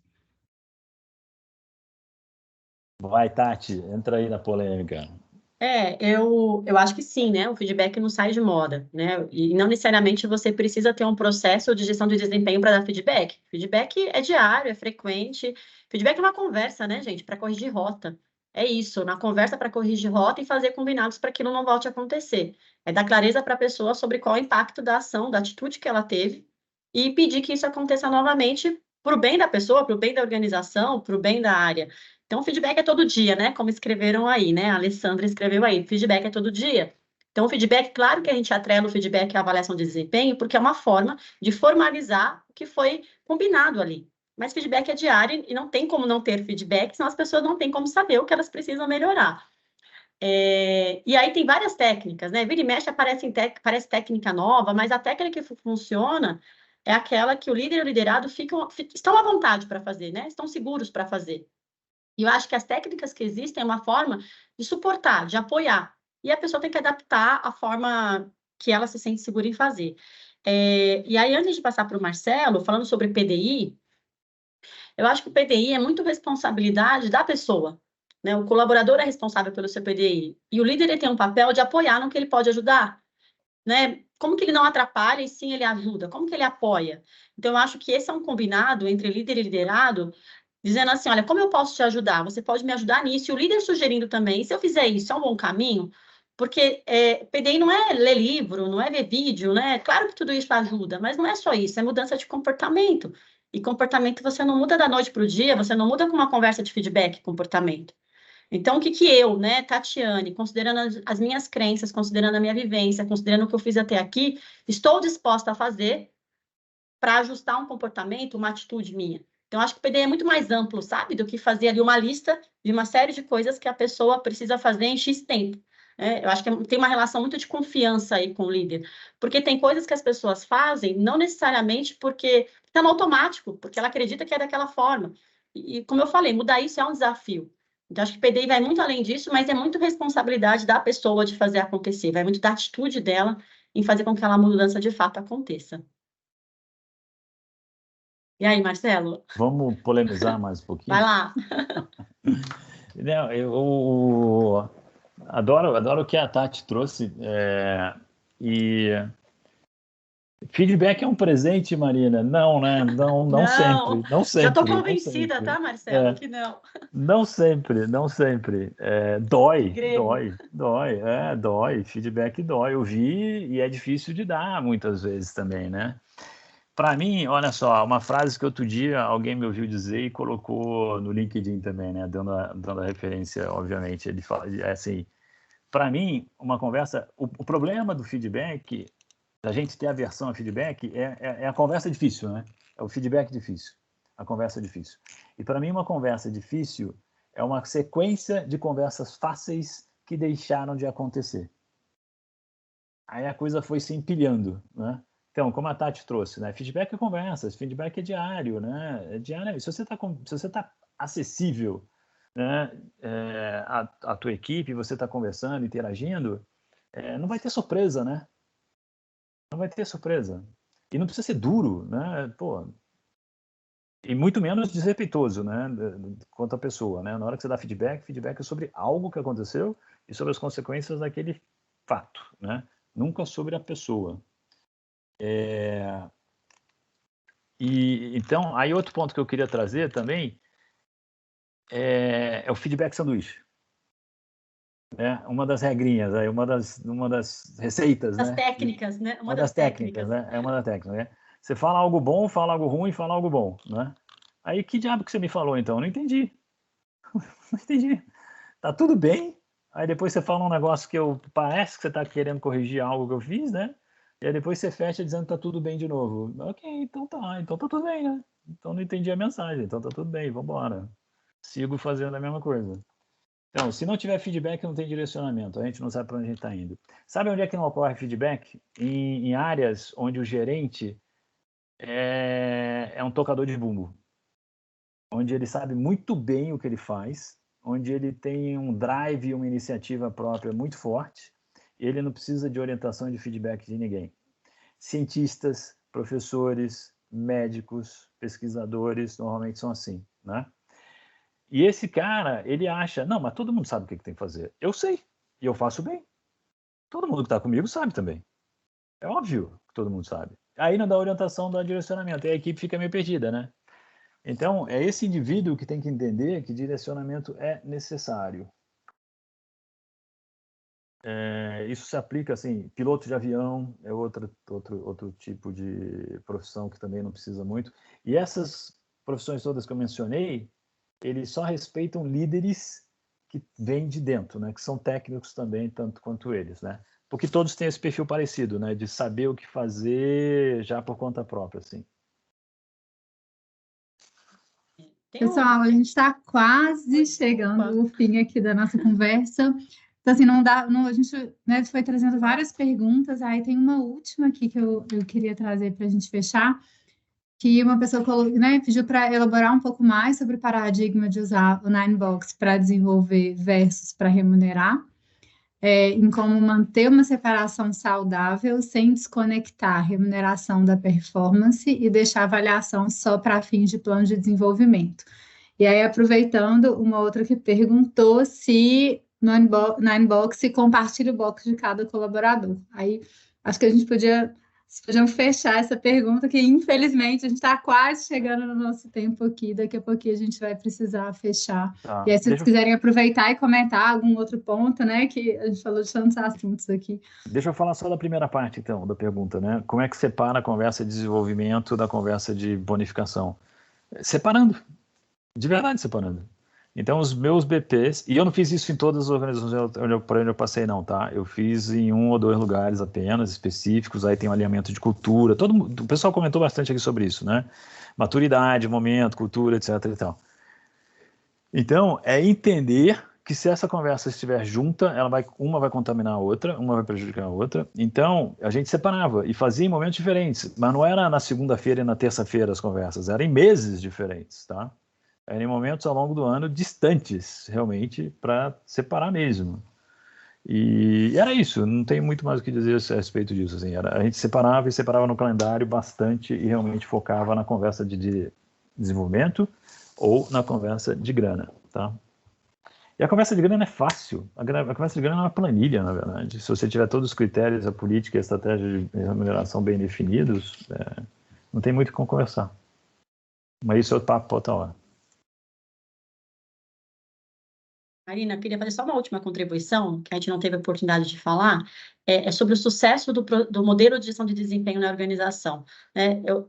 Vai, Tati, entra aí na polêmica. Eu acho que sim, né? O feedback não sai de moda, né? E não necessariamente você precisa ter um processo de gestão de desempenho para dar feedback. Feedback é diário, é frequente. Feedback é uma conversa, né, gente? Para corrigir rota. É isso, na conversa para corrigir rota e fazer combinados para que aquilo não volte a acontecer. É dar clareza para a pessoa sobre qual é o impacto da ação, da atitude que ela teve e pedir que isso aconteça novamente para o bem da pessoa, para o bem da organização, para o bem da área. Então, o feedback é todo dia, né? Como escreveram aí, né? A Alessandra escreveu aí, feedback é todo dia. Então, o feedback, claro que a gente atrela o feedback à avaliação de desempenho, porque é uma forma de formalizar o que foi combinado ali. Mas feedback é diário e não tem como não ter feedback, senão as pessoas não têm como saber o que elas precisam melhorar. E aí tem várias técnicas, né? Vira e mexe parece técnica nova, mas a técnica que funciona é aquela que o líder e o liderado estão à vontade para fazer, né? Estão seguros para fazer. E eu acho que as técnicas que existem é uma forma de suportar, de apoiar. E a pessoa tem que adaptar a forma que ela se sente segura em fazer. E aí, antes de passar para o Marcelo, falando sobre PDI, eu acho que o PDI é muito responsabilidade da pessoa, né? O colaborador é responsável pelo seu PDI. E o líder ele tem um papel de apoiar no que ele pode ajudar, né? Como que ele não atrapalha e sim ele ajuda? Como que ele apoia? Então, eu acho que esse é um combinado entre líder e liderado, dizendo assim, olha, como eu posso te ajudar? Você pode me ajudar nisso. E o líder sugerindo também, se eu fizer isso, é um bom caminho? Porque PDI não é ler livro, não é ver vídeo, né? Claro que tudo isso ajuda, mas não é só isso, é mudança de comportamento. E comportamento você não muda da noite para o dia, você não muda com uma conversa de feedback, comportamento. Então, o que eu, né, Tatiane, considerando as minhas crenças, considerando a minha vivência, considerando o que eu fiz até aqui, estou disposta a fazer para ajustar um comportamento, uma atitude minha. Então, acho que o PDI é muito mais amplo, sabe? Do que fazer ali uma lista de uma série de coisas que a pessoa precisa fazer em X tempo. Eu acho que tem uma relação muito de confiança aí com o líder. Porque tem coisas que as pessoas fazem, não necessariamente porque está no automático, porque ela acredita que é daquela forma. E como eu falei, mudar isso é um desafio. Então, acho que o PDI vai muito além disso, mas é muito responsabilidade da pessoa de fazer acontecer. Vai muito da atitude dela em fazer com que aquela mudança de fato aconteça. E aí, Marcelo? Vamos polemizar mais um pouquinho? Vai lá. Não, eu adoro o que a Tati trouxe. E feedback é um presente, Marina? Não, né? Não sempre. Não sempre. Já estou convencida, tá, Marcelo? Que não. Não sempre, não sempre. Dói. Feedback dói. Eu vi e é difícil de dar muitas vezes também, né? Para mim, olha só, uma frase que outro dia alguém me ouviu dizer e colocou no LinkedIn também, né? Dando a referência, obviamente. Ele fala assim, para mim, uma conversa... O problema do feedback, da gente ter aversão a feedback, é a conversa difícil, né? É o feedback difícil, a conversa difícil. E para mim, uma conversa difícil é uma sequência de conversas fáceis que deixaram de acontecer. Aí a coisa foi se empilhando, né? Então, como a Tati trouxe, né? Feedback é conversa, feedback é diário, né? É diário. Se você está acessível né, a tua equipe, você está conversando, interagindo, não vai ter surpresa, né? Não vai ter surpresa. E não precisa ser duro, né? Pô, e muito menos desrespeitoso, né? Quanto à pessoa, né? Na hora que você dá feedback é sobre algo que aconteceu e sobre as consequências daquele fato, né? Nunca sobre a pessoa. E então, aí outro ponto que eu queria trazer também é o feedback sanduíche. Uma das regrinhas, uma das receitas, Das né? técnicas, né? Uma das técnicas, né? É uma das técnicas, né? Você fala algo bom, fala algo ruim, fala algo bom, né? Aí, que diabo que você me falou, então? Eu não entendi. Não entendi. Tá tudo bem, aí depois você fala um negócio que parece que você tá querendo corrigir algo que eu fiz, né? E aí depois você fecha dizendo que tá tudo bem de novo. Ok, então tá tudo bem, né? Então não entendi a mensagem, então tá tudo bem, vambora. Sigo fazendo a mesma coisa. Então, se não tiver feedback, não tem direcionamento. A gente não sabe para onde a gente está indo. Sabe onde é que não ocorre feedback? Em áreas onde o gerente é um tocador de bumbo. Onde ele sabe muito bem o que ele faz, onde ele tem um drive e uma iniciativa própria muito forte. Ele não precisa de orientação e de feedback de ninguém. Cientistas, professores, médicos, pesquisadores, normalmente são assim, né? E esse cara, ele acha, não, mas todo mundo sabe o que tem que fazer. Eu sei, e eu faço bem. Todo mundo que está comigo sabe também. É óbvio que todo mundo sabe. Aí não dá orientação, não dá direcionamento, e a equipe fica meio perdida, né? Então, é esse indivíduo que tem que entender que direcionamento é necessário. Isso se aplica, assim, piloto de avião é outro tipo de profissão que também não precisa muito. E essas profissões todas que eu mencionei, eles só respeitam líderes que vêm de dentro, né? Que são técnicos também, tanto quanto eles, né? Porque todos têm esse perfil parecido, né? De saber o que fazer já por conta própria, assim. Pessoal, a gente está quase chegando ao fim aqui da nossa conversa. Então, assim, a gente, né, foi trazendo várias perguntas, aí tem uma última aqui que eu queria trazer para a gente fechar, que uma pessoa né, pediu para elaborar um pouco mais sobre o paradigma de usar o Ninebox para desenvolver versus para remunerar, em como manter uma separação saudável sem desconectar a remuneração da performance e deixar a avaliação só para fins de plano de desenvolvimento. E aí, aproveitando, uma outra que perguntou se no Ninebox compartilha o box de cada colaborador. Aí, acho que a gente podíamos fechar essa pergunta, que infelizmente a gente está quase chegando no nosso tempo aqui, daqui a pouquinho a gente vai precisar fechar. Tá. E aí, se vocês quiserem aproveitar e comentar algum outro ponto, né, que a gente falou de tantos assuntos aqui. Deixa eu falar só da primeira parte, então, da pergunta, né? Como é que separa a conversa de desenvolvimento da conversa de bonificação? Separando. De verdade, separando. Então, os meus BPs, e eu não fiz isso em todas as organizações por onde eu passei, não, tá? Eu fiz em 1 ou 2 lugares apenas, específicos, aí tem um alinhamento de cultura, o pessoal comentou bastante aqui sobre isso, né? Maturidade, momento, cultura, etc e tal. Então, é entender que se essa conversa estiver junta, uma vai contaminar a outra, uma vai prejudicar a outra. Então, a gente separava e fazia em momentos diferentes, mas não era na segunda-feira e na terça-feira as conversas, era em meses diferentes, tá? Era em momentos ao longo do ano distantes, realmente, para separar mesmo. E era isso, não tem muito mais o que dizer a respeito disso. Assim, a gente separava no calendário bastante e realmente focava na conversa de desenvolvimento ou na conversa de grana, tá? E a conversa de grana é fácil. A conversa de grana é uma planilha, na verdade. Se você tiver todos os critérios, a política e a estratégia de remuneração bem definidos, não tem muito como conversar. Mas isso é o papo para outra hora. Marina, eu queria fazer só uma última contribuição, que a gente não teve a oportunidade de falar, sobre o sucesso do modelo de gestão de desempenho na organização.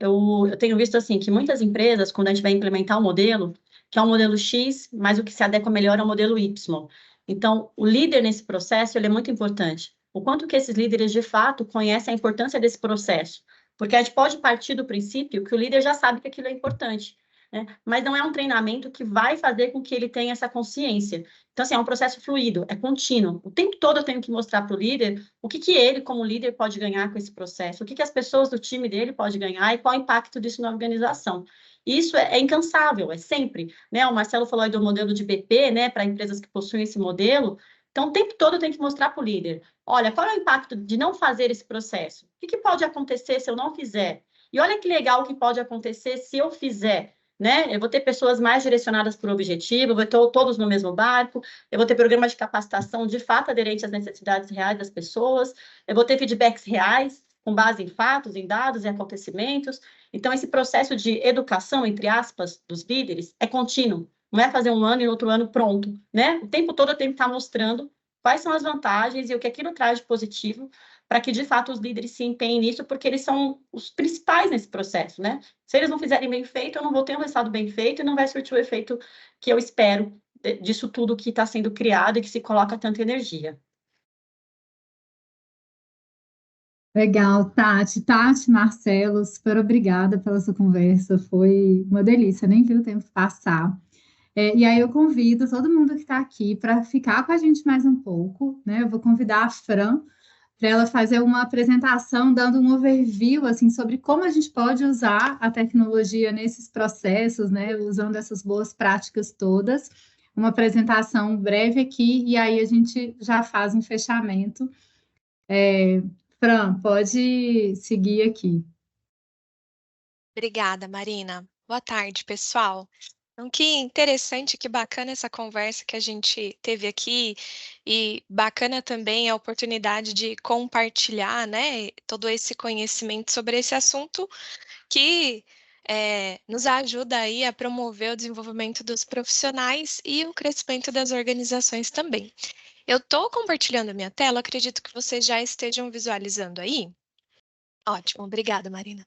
Eu tenho visto assim que muitas empresas, quando a gente vai implementar um modelo, que é um modelo X, mas o que se adequa melhor é o modelo Y. Então, o líder nesse processo, ele é muito importante. O quanto que esses líderes, de fato, conhecem a importância desse processo. Porque a gente pode partir do princípio que o líder já sabe que aquilo é importante. né? Mas não é um treinamento que vai fazer com que ele tenha essa consciência. Então, assim, é um processo fluido, é contínuo. O tempo todo eu tenho que mostrar para o líder o que ele, como líder, pode ganhar com esse processo, o que as pessoas do time dele podem ganhar e qual o impacto disso na organização. Isso é incansável, é sempre, né? O Marcelo falou aí do modelo de BP, né, para empresas que possuem esse modelo. Então, o tempo todo eu tenho que mostrar para o líder, olha, qual é o impacto de não fazer esse processo? O que pode acontecer se eu não fizer? E olha que legal que pode acontecer se eu fizer, né? Eu vou ter pessoas mais direcionadas por objetivo, eu vou ter todos no mesmo barco, eu vou ter programas de capacitação de fato aderentes às necessidades reais das pessoas, eu vou ter feedbacks reais, com base em fatos, em dados, em acontecimentos. Então, esse processo de educação, entre aspas, dos líderes, é contínuo. Não é fazer um ano e no outro ano pronto, né? O tempo todo eu tenho que estar mostrando quais são as vantagens e o que aquilo traz de positivo para que, de fato, os líderes se empenhem nisso, porque eles são os principais nesse processo, né? Se eles não fizerem bem feito, eu não vou ter um resultado bem feito e não vai surtir o efeito que eu espero disso tudo que está sendo criado e que se coloca tanta energia. Legal, Tati. Tati, Marcelo, super obrigada pela sua conversa. Foi uma delícia, nem vi o tempo passar. E aí eu convido todo mundo que está aqui para ficar com a gente mais um pouco, né? Eu vou convidar a Fran para ela fazer uma apresentação dando um overview assim sobre como a gente pode usar a tecnologia nesses processos, né? Usando essas boas práticas todas. Uma apresentação breve aqui e aí a gente já faz um fechamento. Fran, pode seguir aqui. Obrigada, Marina. Boa tarde, pessoal. Então, que interessante, que bacana essa conversa que a gente teve aqui e bacana também a oportunidade de compartilhar, né, todo esse conhecimento sobre esse assunto que nos ajuda aí a promover o desenvolvimento dos profissionais e o crescimento das organizações também. Eu estou compartilhando a minha tela, acredito que vocês já estejam visualizando aí. Ótimo, obrigada, Marina.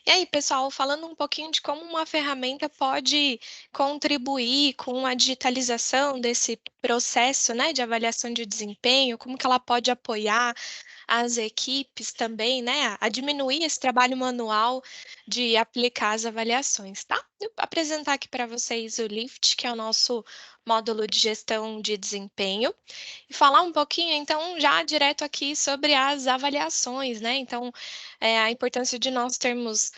E aí, pessoal, falando um pouquinho de como uma ferramenta pode contribuir com a digitalização desse processo, né, de avaliação de desempenho, como que ela pode apoiar as equipes também, né, a diminuir esse trabalho manual de aplicar as avaliações, tá? Eu vou apresentar aqui para vocês o LIFT, que é o nosso módulo de gestão de desempenho, e falar um pouquinho, então, já direto aqui sobre as avaliações, né? Então, a importância de nós termos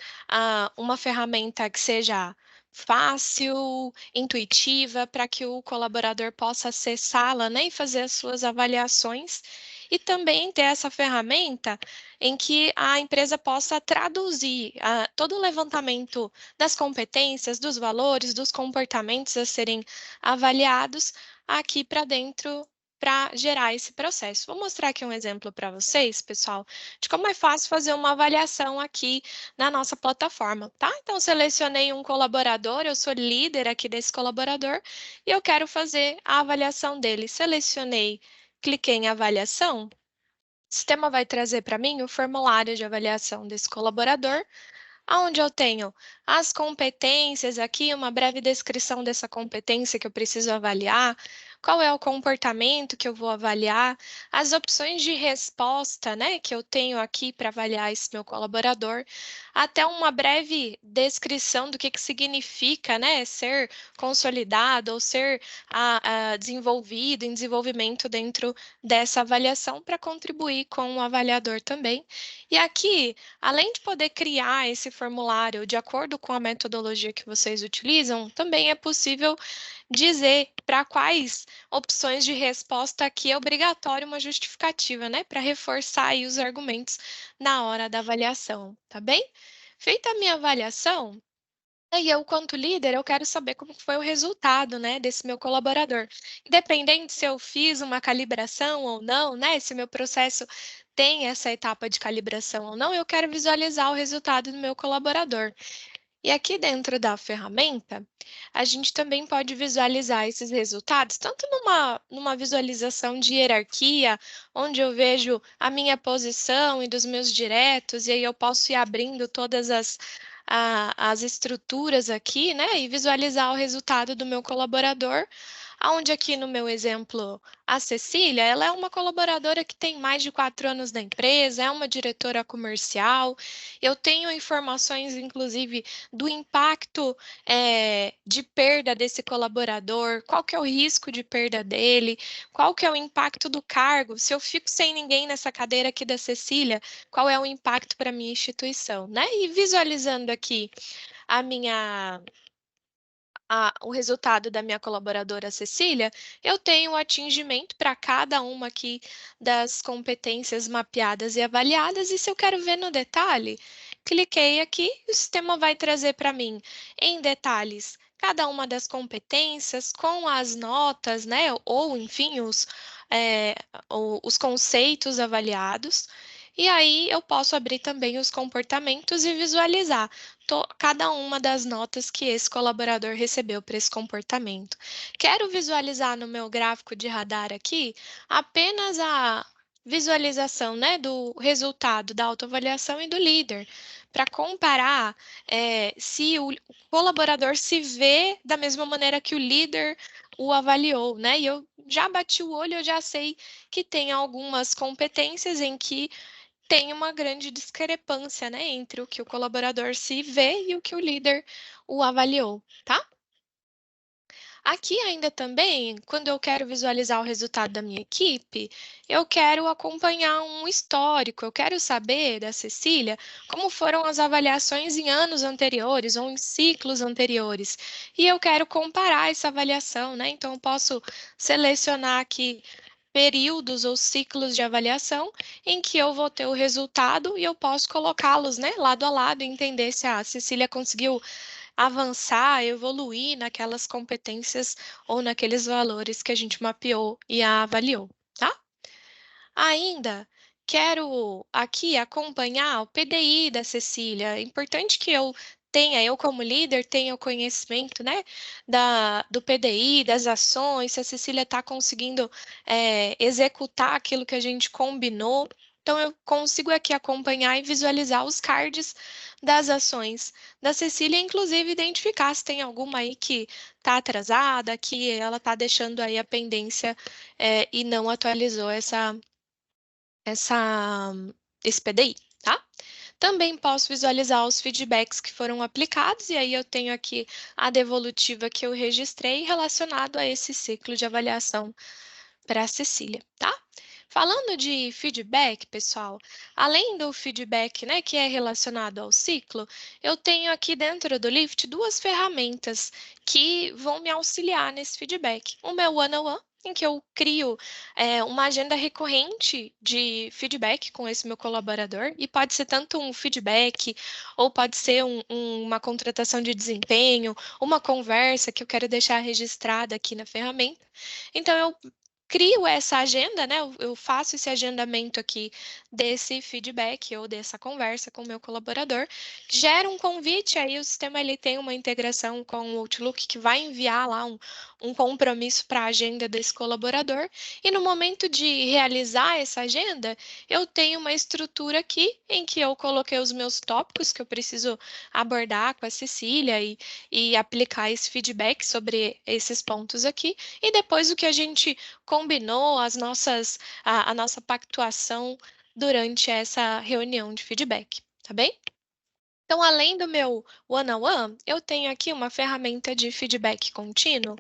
uma ferramenta que seja fácil, intuitiva, para que o colaborador possa acessá-la, né, e fazer as suas avaliações, e também ter essa ferramenta em que a empresa possa traduzir todo o levantamento das competências, dos valores, dos comportamentos a serem avaliados aqui para dentro para gerar esse processo. Vou mostrar aqui um exemplo para vocês, pessoal, de como é fácil fazer uma avaliação aqui na nossa plataforma, tá? Então, selecionei um colaborador, eu sou líder aqui desse colaborador e eu quero fazer a avaliação dele. Selecionei, cliquei em avaliação. O sistema vai trazer para mim o formulário de avaliação desse colaborador, onde eu tenho as competências aqui, uma breve descrição dessa competência que eu preciso avaliar, qual é o comportamento que eu vou avaliar, as opções de resposta, né, que eu tenho aqui para avaliar esse meu colaborador, até uma breve descrição do que significa, né, ser consolidado ou ser desenvolvido em desenvolvimento dentro dessa avaliação para contribuir com o avaliador também. E aqui, além de poder criar esse formulário de acordo com a metodologia que vocês utilizam, também é possível dizer para quais opções de resposta aqui é obrigatório uma justificativa, né? Para reforçar aí os argumentos na hora da avaliação, tá bem? Feita a minha avaliação, aí eu, quanto líder, eu quero saber como foi o resultado, né, desse meu colaborador. Independente se eu fiz uma calibração ou não, né, se o meu processo tem essa etapa de calibração ou não, eu quero visualizar o resultado do meu colaborador. E aqui dentro da ferramenta, a gente também pode visualizar esses resultados, tanto numa visualização de hierarquia, onde eu vejo a minha posição e dos meus diretos, e aí eu posso ir abrindo todas as estruturas aqui, né, e visualizar o resultado do meu colaborador, Onde aqui no meu exemplo, a Cecília, ela é uma colaboradora que tem mais de 4 anos na empresa, é uma diretora comercial. Eu tenho informações, inclusive, do impacto de perda desse colaborador, qual que é o risco de perda dele, qual que é o impacto do cargo, se eu fico sem ninguém nessa cadeira aqui da Cecília, qual é o impacto para a minha instituição, né? E visualizando aqui a minha o resultado da minha colaboradora Cecília, eu tenho o atingimento para cada uma aqui das competências mapeadas e avaliadas, e se eu quero ver no detalhe, cliquei aqui e o sistema vai trazer para mim em detalhes cada uma das competências com as notas, né, ou enfim, os conceitos avaliados. E aí eu posso abrir também os comportamentos e visualizar cada uma das notas que esse colaborador recebeu para esse comportamento. Quero visualizar no meu gráfico de radar aqui apenas a visualização, né, do resultado da autoavaliação e do líder, para comparar se o colaborador se vê da mesma maneira que o líder o avaliou, né? E eu já bati o olho, eu já sei que tem algumas competências em que tem uma grande discrepância, né, entre o que o colaborador se vê e o que o líder o avaliou, tá? Aqui ainda também, quando eu quero visualizar o resultado da minha equipe, eu quero acompanhar um histórico, eu quero saber da Cecília como foram as avaliações em anos anteriores ou em ciclos anteriores. E eu quero comparar essa avaliação, né? Então, eu posso selecionar aqui períodos ou ciclos de avaliação em que eu vou ter o resultado e eu posso colocá-los, né, lado a lado e entender se a Cecília conseguiu avançar, evoluir naquelas competências ou naqueles valores que a gente mapeou e a avaliou, tá? Ainda quero aqui acompanhar o PDI da Cecília. É importante que eu como líder, tenha o conhecimento, né, do PDI, das ações, se a Cecília está conseguindo executar aquilo que a gente combinou. Então, eu consigo aqui acompanhar e visualizar os cards das ações da Cecília, inclusive identificar se tem alguma aí que está atrasada, que ela está deixando aí a pendência e não atualizou essa, esse PDI, tá? Também posso visualizar os feedbacks que foram aplicados, e aí eu tenho aqui a devolutiva que eu registrei relacionado a esse ciclo de avaliação para a Cecília, tá? Falando de feedback, pessoal, além do feedback, né, que é relacionado ao ciclo, eu tenho aqui dentro do Lift duas ferramentas que vão me auxiliar nesse feedback. Uma é o One-on-One, em que eu crio uma agenda recorrente de feedback com esse meu colaborador, e pode ser tanto um feedback, ou pode ser uma contratação de desempenho, uma conversa que eu quero deixar registrada aqui na ferramenta. Então, eu crio essa agenda, né? Eu faço esse agendamento aqui desse feedback ou dessa conversa com o meu colaborador, gera um convite, aí o sistema ele tem uma integração com o Outlook que vai enviar lá um compromisso para a agenda desse colaborador, e no momento de realizar essa agenda, eu tenho uma estrutura aqui em que eu coloquei os meus tópicos que eu preciso abordar com a Cecília e aplicar esse feedback sobre esses pontos aqui, e depois o que a gente combinou, a nossa pactuação durante essa reunião de feedback, tá bem? Então, além do meu one-on-one, eu tenho aqui uma ferramenta de feedback contínuo,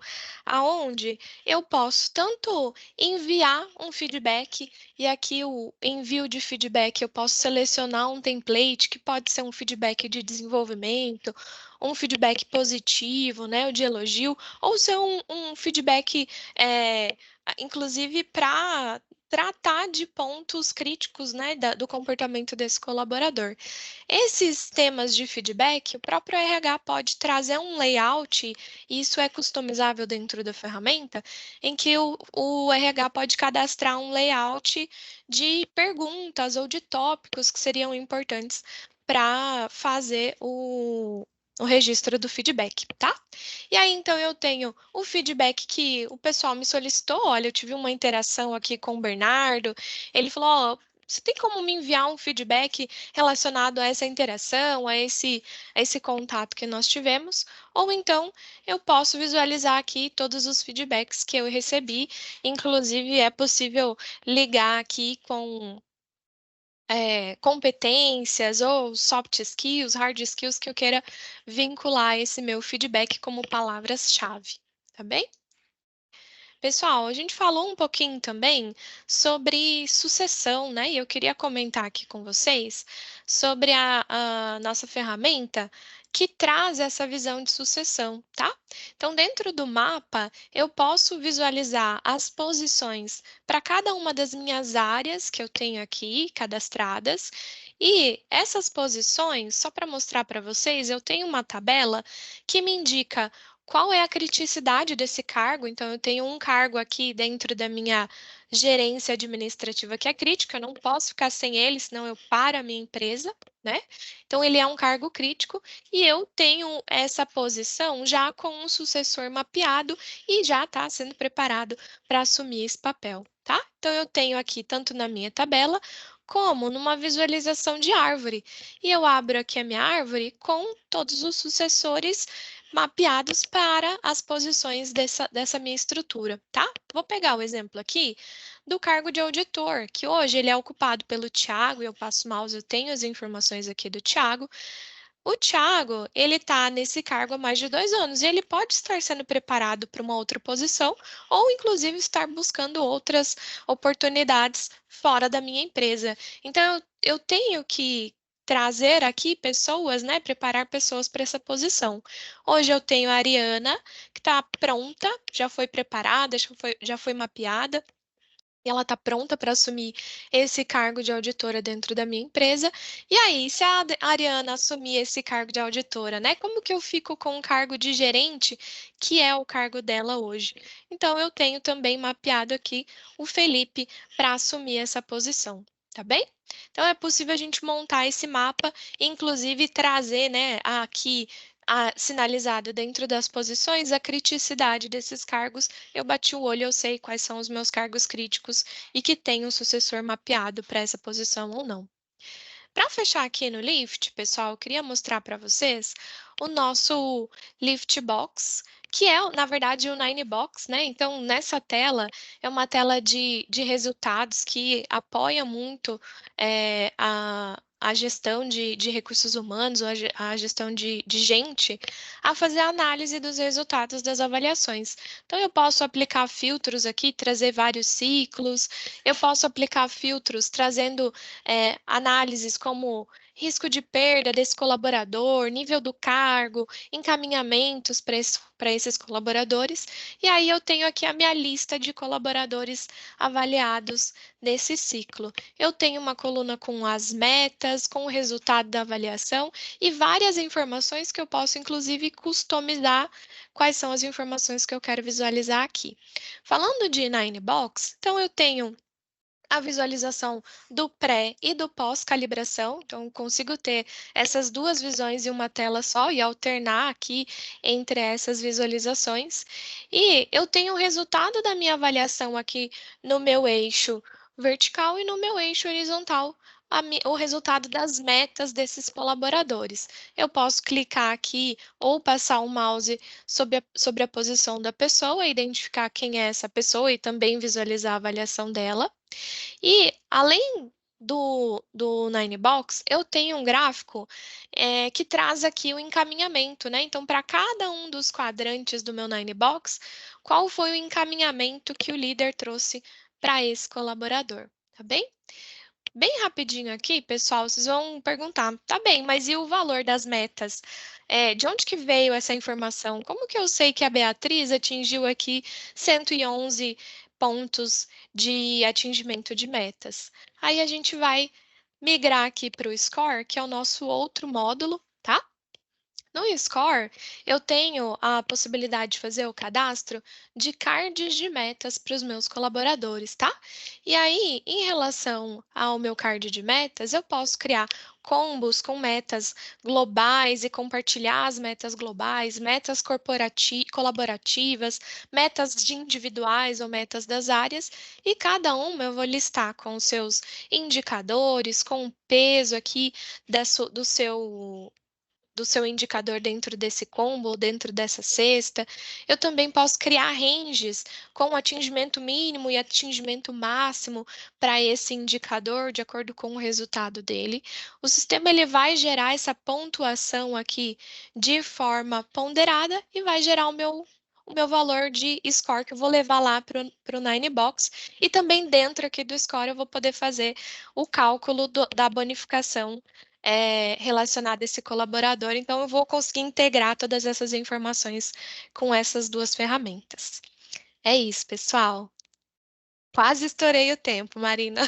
aonde eu posso tanto enviar um feedback, e aqui o envio de feedback eu posso selecionar um template que pode ser um feedback de desenvolvimento, um feedback positivo, né, o de elogio, ou ser um feedback, inclusive, para tratar de pontos críticos, né, do comportamento desse colaborador. Esses temas de feedback, o próprio RH pode trazer um layout, e isso é customizável dentro da ferramenta, em que o RH pode cadastrar um layout de perguntas ou de tópicos que seriam importantes para fazer o registro do feedback, tá? E aí, então, eu tenho o feedback que o pessoal me solicitou. Olha, eu tive uma interação aqui com o Bernardo, ele falou, você tem como me enviar um feedback relacionado a essa interação, a esse contato que nós tivemos? Ou então eu posso visualizar aqui todos os feedbacks que eu recebi. Inclusive, é possível ligar aqui com competências ou soft skills, hard skills que eu queira vincular esse meu feedback como palavras-chave, tá bem? Pessoal, a gente falou um pouquinho também sobre sucessão, né? E eu queria comentar aqui com vocês sobre a nossa ferramenta que traz essa visão de sucessão, tá? Então, dentro do mapa, eu posso visualizar as posições para cada uma das minhas áreas que eu tenho aqui cadastradas. E essas posições, só para mostrar para vocês, eu tenho uma tabela que me indica qual é a criticidade desse cargo. Então, eu tenho um cargo aqui dentro da minha gerência administrativa que é crítico, eu não posso ficar sem ele, senão eu paro a minha empresa, né? Então, ele é um cargo crítico e eu tenho essa posição já com um sucessor mapeado e já está sendo preparado para assumir esse papel, tá? Então, eu tenho aqui, tanto na minha tabela, como numa visualização de árvore. E eu abro aqui a minha árvore com todos os sucessores mapeados para as posições dessa minha estrutura, tá? Vou pegar o exemplo aqui do cargo de auditor, que hoje ele é ocupado pelo Tiago, eu passo o mouse, eu tenho as informações aqui do Tiago. O Tiago, ele está nesse cargo há mais de 2 anos e ele pode estar sendo preparado para uma outra posição ou, inclusive, estar buscando outras oportunidades fora da minha empresa. Então, eu tenho que trazer aqui pessoas, né, preparar pessoas para essa posição. Hoje eu tenho a Ariana, que está pronta, já foi preparada, já foi mapeada. E ela está pronta para assumir esse cargo de auditora dentro da minha empresa. E aí, se a Ariana assumir esse cargo de auditora, né? Como que eu fico com o cargo de gerente, que é o cargo dela hoje? Então, eu tenho também mapeado aqui o Felipe para assumir essa posição, tá bem? Então, é possível a gente montar esse mapa, inclusive trazer, né, aqui sinalizado dentro das posições a criticidade desses cargos. Eu bati o olho, eu sei quais são os meus cargos críticos e que tem um sucessor mapeado para essa posição ou não. Para fechar aqui no Lift, pessoal, eu queria mostrar para vocês o nosso Lift Box, que é, na verdade, o Nine Box, né? Então, nessa tela, é uma tela de resultados que apoia muito a gestão de recursos humanos, ou a gestão de gente, a fazer a análise dos resultados das avaliações. Então, eu posso aplicar filtros aqui, trazer vários ciclos, eu posso aplicar filtros trazendo análises como risco de perda desse colaborador, nível do cargo, encaminhamentos para esses colaboradores. E aí eu tenho aqui a minha lista de colaboradores avaliados nesse ciclo. Eu tenho uma coluna com as metas, com o resultado da avaliação e várias informações que eu posso, inclusive, customizar quais são as informações que eu quero visualizar aqui. Falando de Ninebox, então eu tenho a visualização do pré e do pós-calibração. Então, consigo ter essas duas visões em uma tela só e alternar aqui entre essas visualizações. E eu tenho o resultado da minha avaliação aqui no meu eixo vertical e no meu eixo horizontal, o resultado das metas desses colaboradores. Eu posso clicar aqui ou passar o mouse sobre a posição da pessoa, identificar quem é essa pessoa e também visualizar a avaliação dela. E além do Ninebox, eu tenho um gráfico que traz aqui o encaminhamento, né? Então, para cada um dos quadrantes do meu Ninebox, qual foi o encaminhamento que o líder trouxe para esse colaborador, tá bem? Bem rapidinho aqui, pessoal, vocês vão perguntar, tá bem, mas e o valor das metas? De onde que veio essa informação? Como que eu sei que a Beatriz atingiu aqui 111 pontos de atingimento de metas? Aí a gente vai migrar aqui para o Score, que é o nosso outro módulo, tá? No Score, eu tenho a possibilidade de fazer o cadastro de cards de metas para os meus colaboradores, tá? E aí, em relação ao meu card de metas, eu posso criar combos com metas globais e compartilhar as metas globais, metas colaborativas, metas de individuais ou metas das áreas, e cada uma eu vou listar com os seus indicadores, com o peso aqui do seu indicador dentro desse combo, ou dentro dessa cesta. Eu também posso criar ranges com atingimento mínimo e atingimento máximo para esse indicador, de acordo com o resultado dele. O sistema ele vai gerar essa pontuação aqui de forma ponderada e vai gerar o meu valor de score que eu vou levar lá para o Ninebox. E também dentro aqui do score eu vou poder fazer o cálculo da bonificação relacionada a esse colaborador. Então, eu vou conseguir integrar todas essas informações com essas duas ferramentas. É isso, pessoal. Quase estourei o tempo, Marina.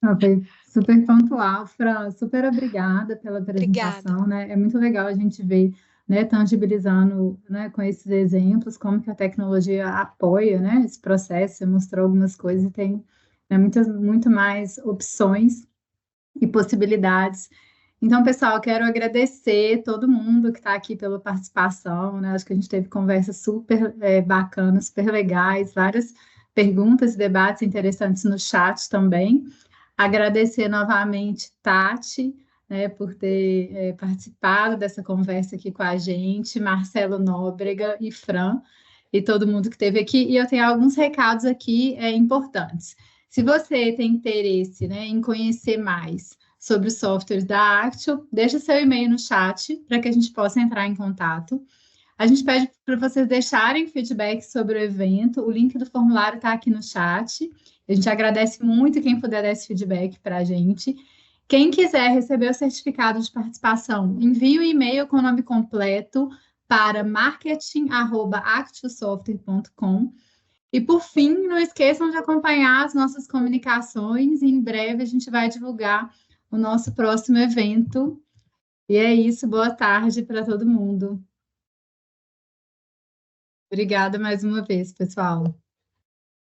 Foi super pontual, Fran. Super obrigada pela Obrigada. apresentação, né? É muito legal a gente ver, né, tangibilizando, né, com esses exemplos, como que a tecnologia apoia, né, esse processo. Você mostrou algumas coisas e tem, né, muito mais opções e possibilidades. Então, pessoal, quero agradecer todo mundo que está aqui pela participação, né? Acho que a gente teve conversas super bacanas, super legais, várias perguntas e debates interessantes no chat também. Agradecer novamente, Tati, né, por ter participado dessa conversa aqui com a gente, Marcelo Nóbrega e Fran, e todo mundo que esteve aqui. E eu tenho alguns recados aqui importantes. Se você tem interesse, né, em conhecer mais sobre os softwares da Actio, deixa seu e-mail no chat para que a gente possa entrar em contato. A gente pede para vocês deixarem feedback sobre o evento. O link do formulário está aqui no chat. A gente agradece muito quem puder dar esse feedback para a gente. Quem quiser receber o certificado de participação, envie o e-mail com o nome completo para marketing@actiosoftware.com. E, por fim, não esqueçam de acompanhar as nossas comunicações. Em breve a gente vai divulgar o nosso próximo evento. E é isso. Boa tarde para todo mundo. Obrigada mais uma vez, pessoal.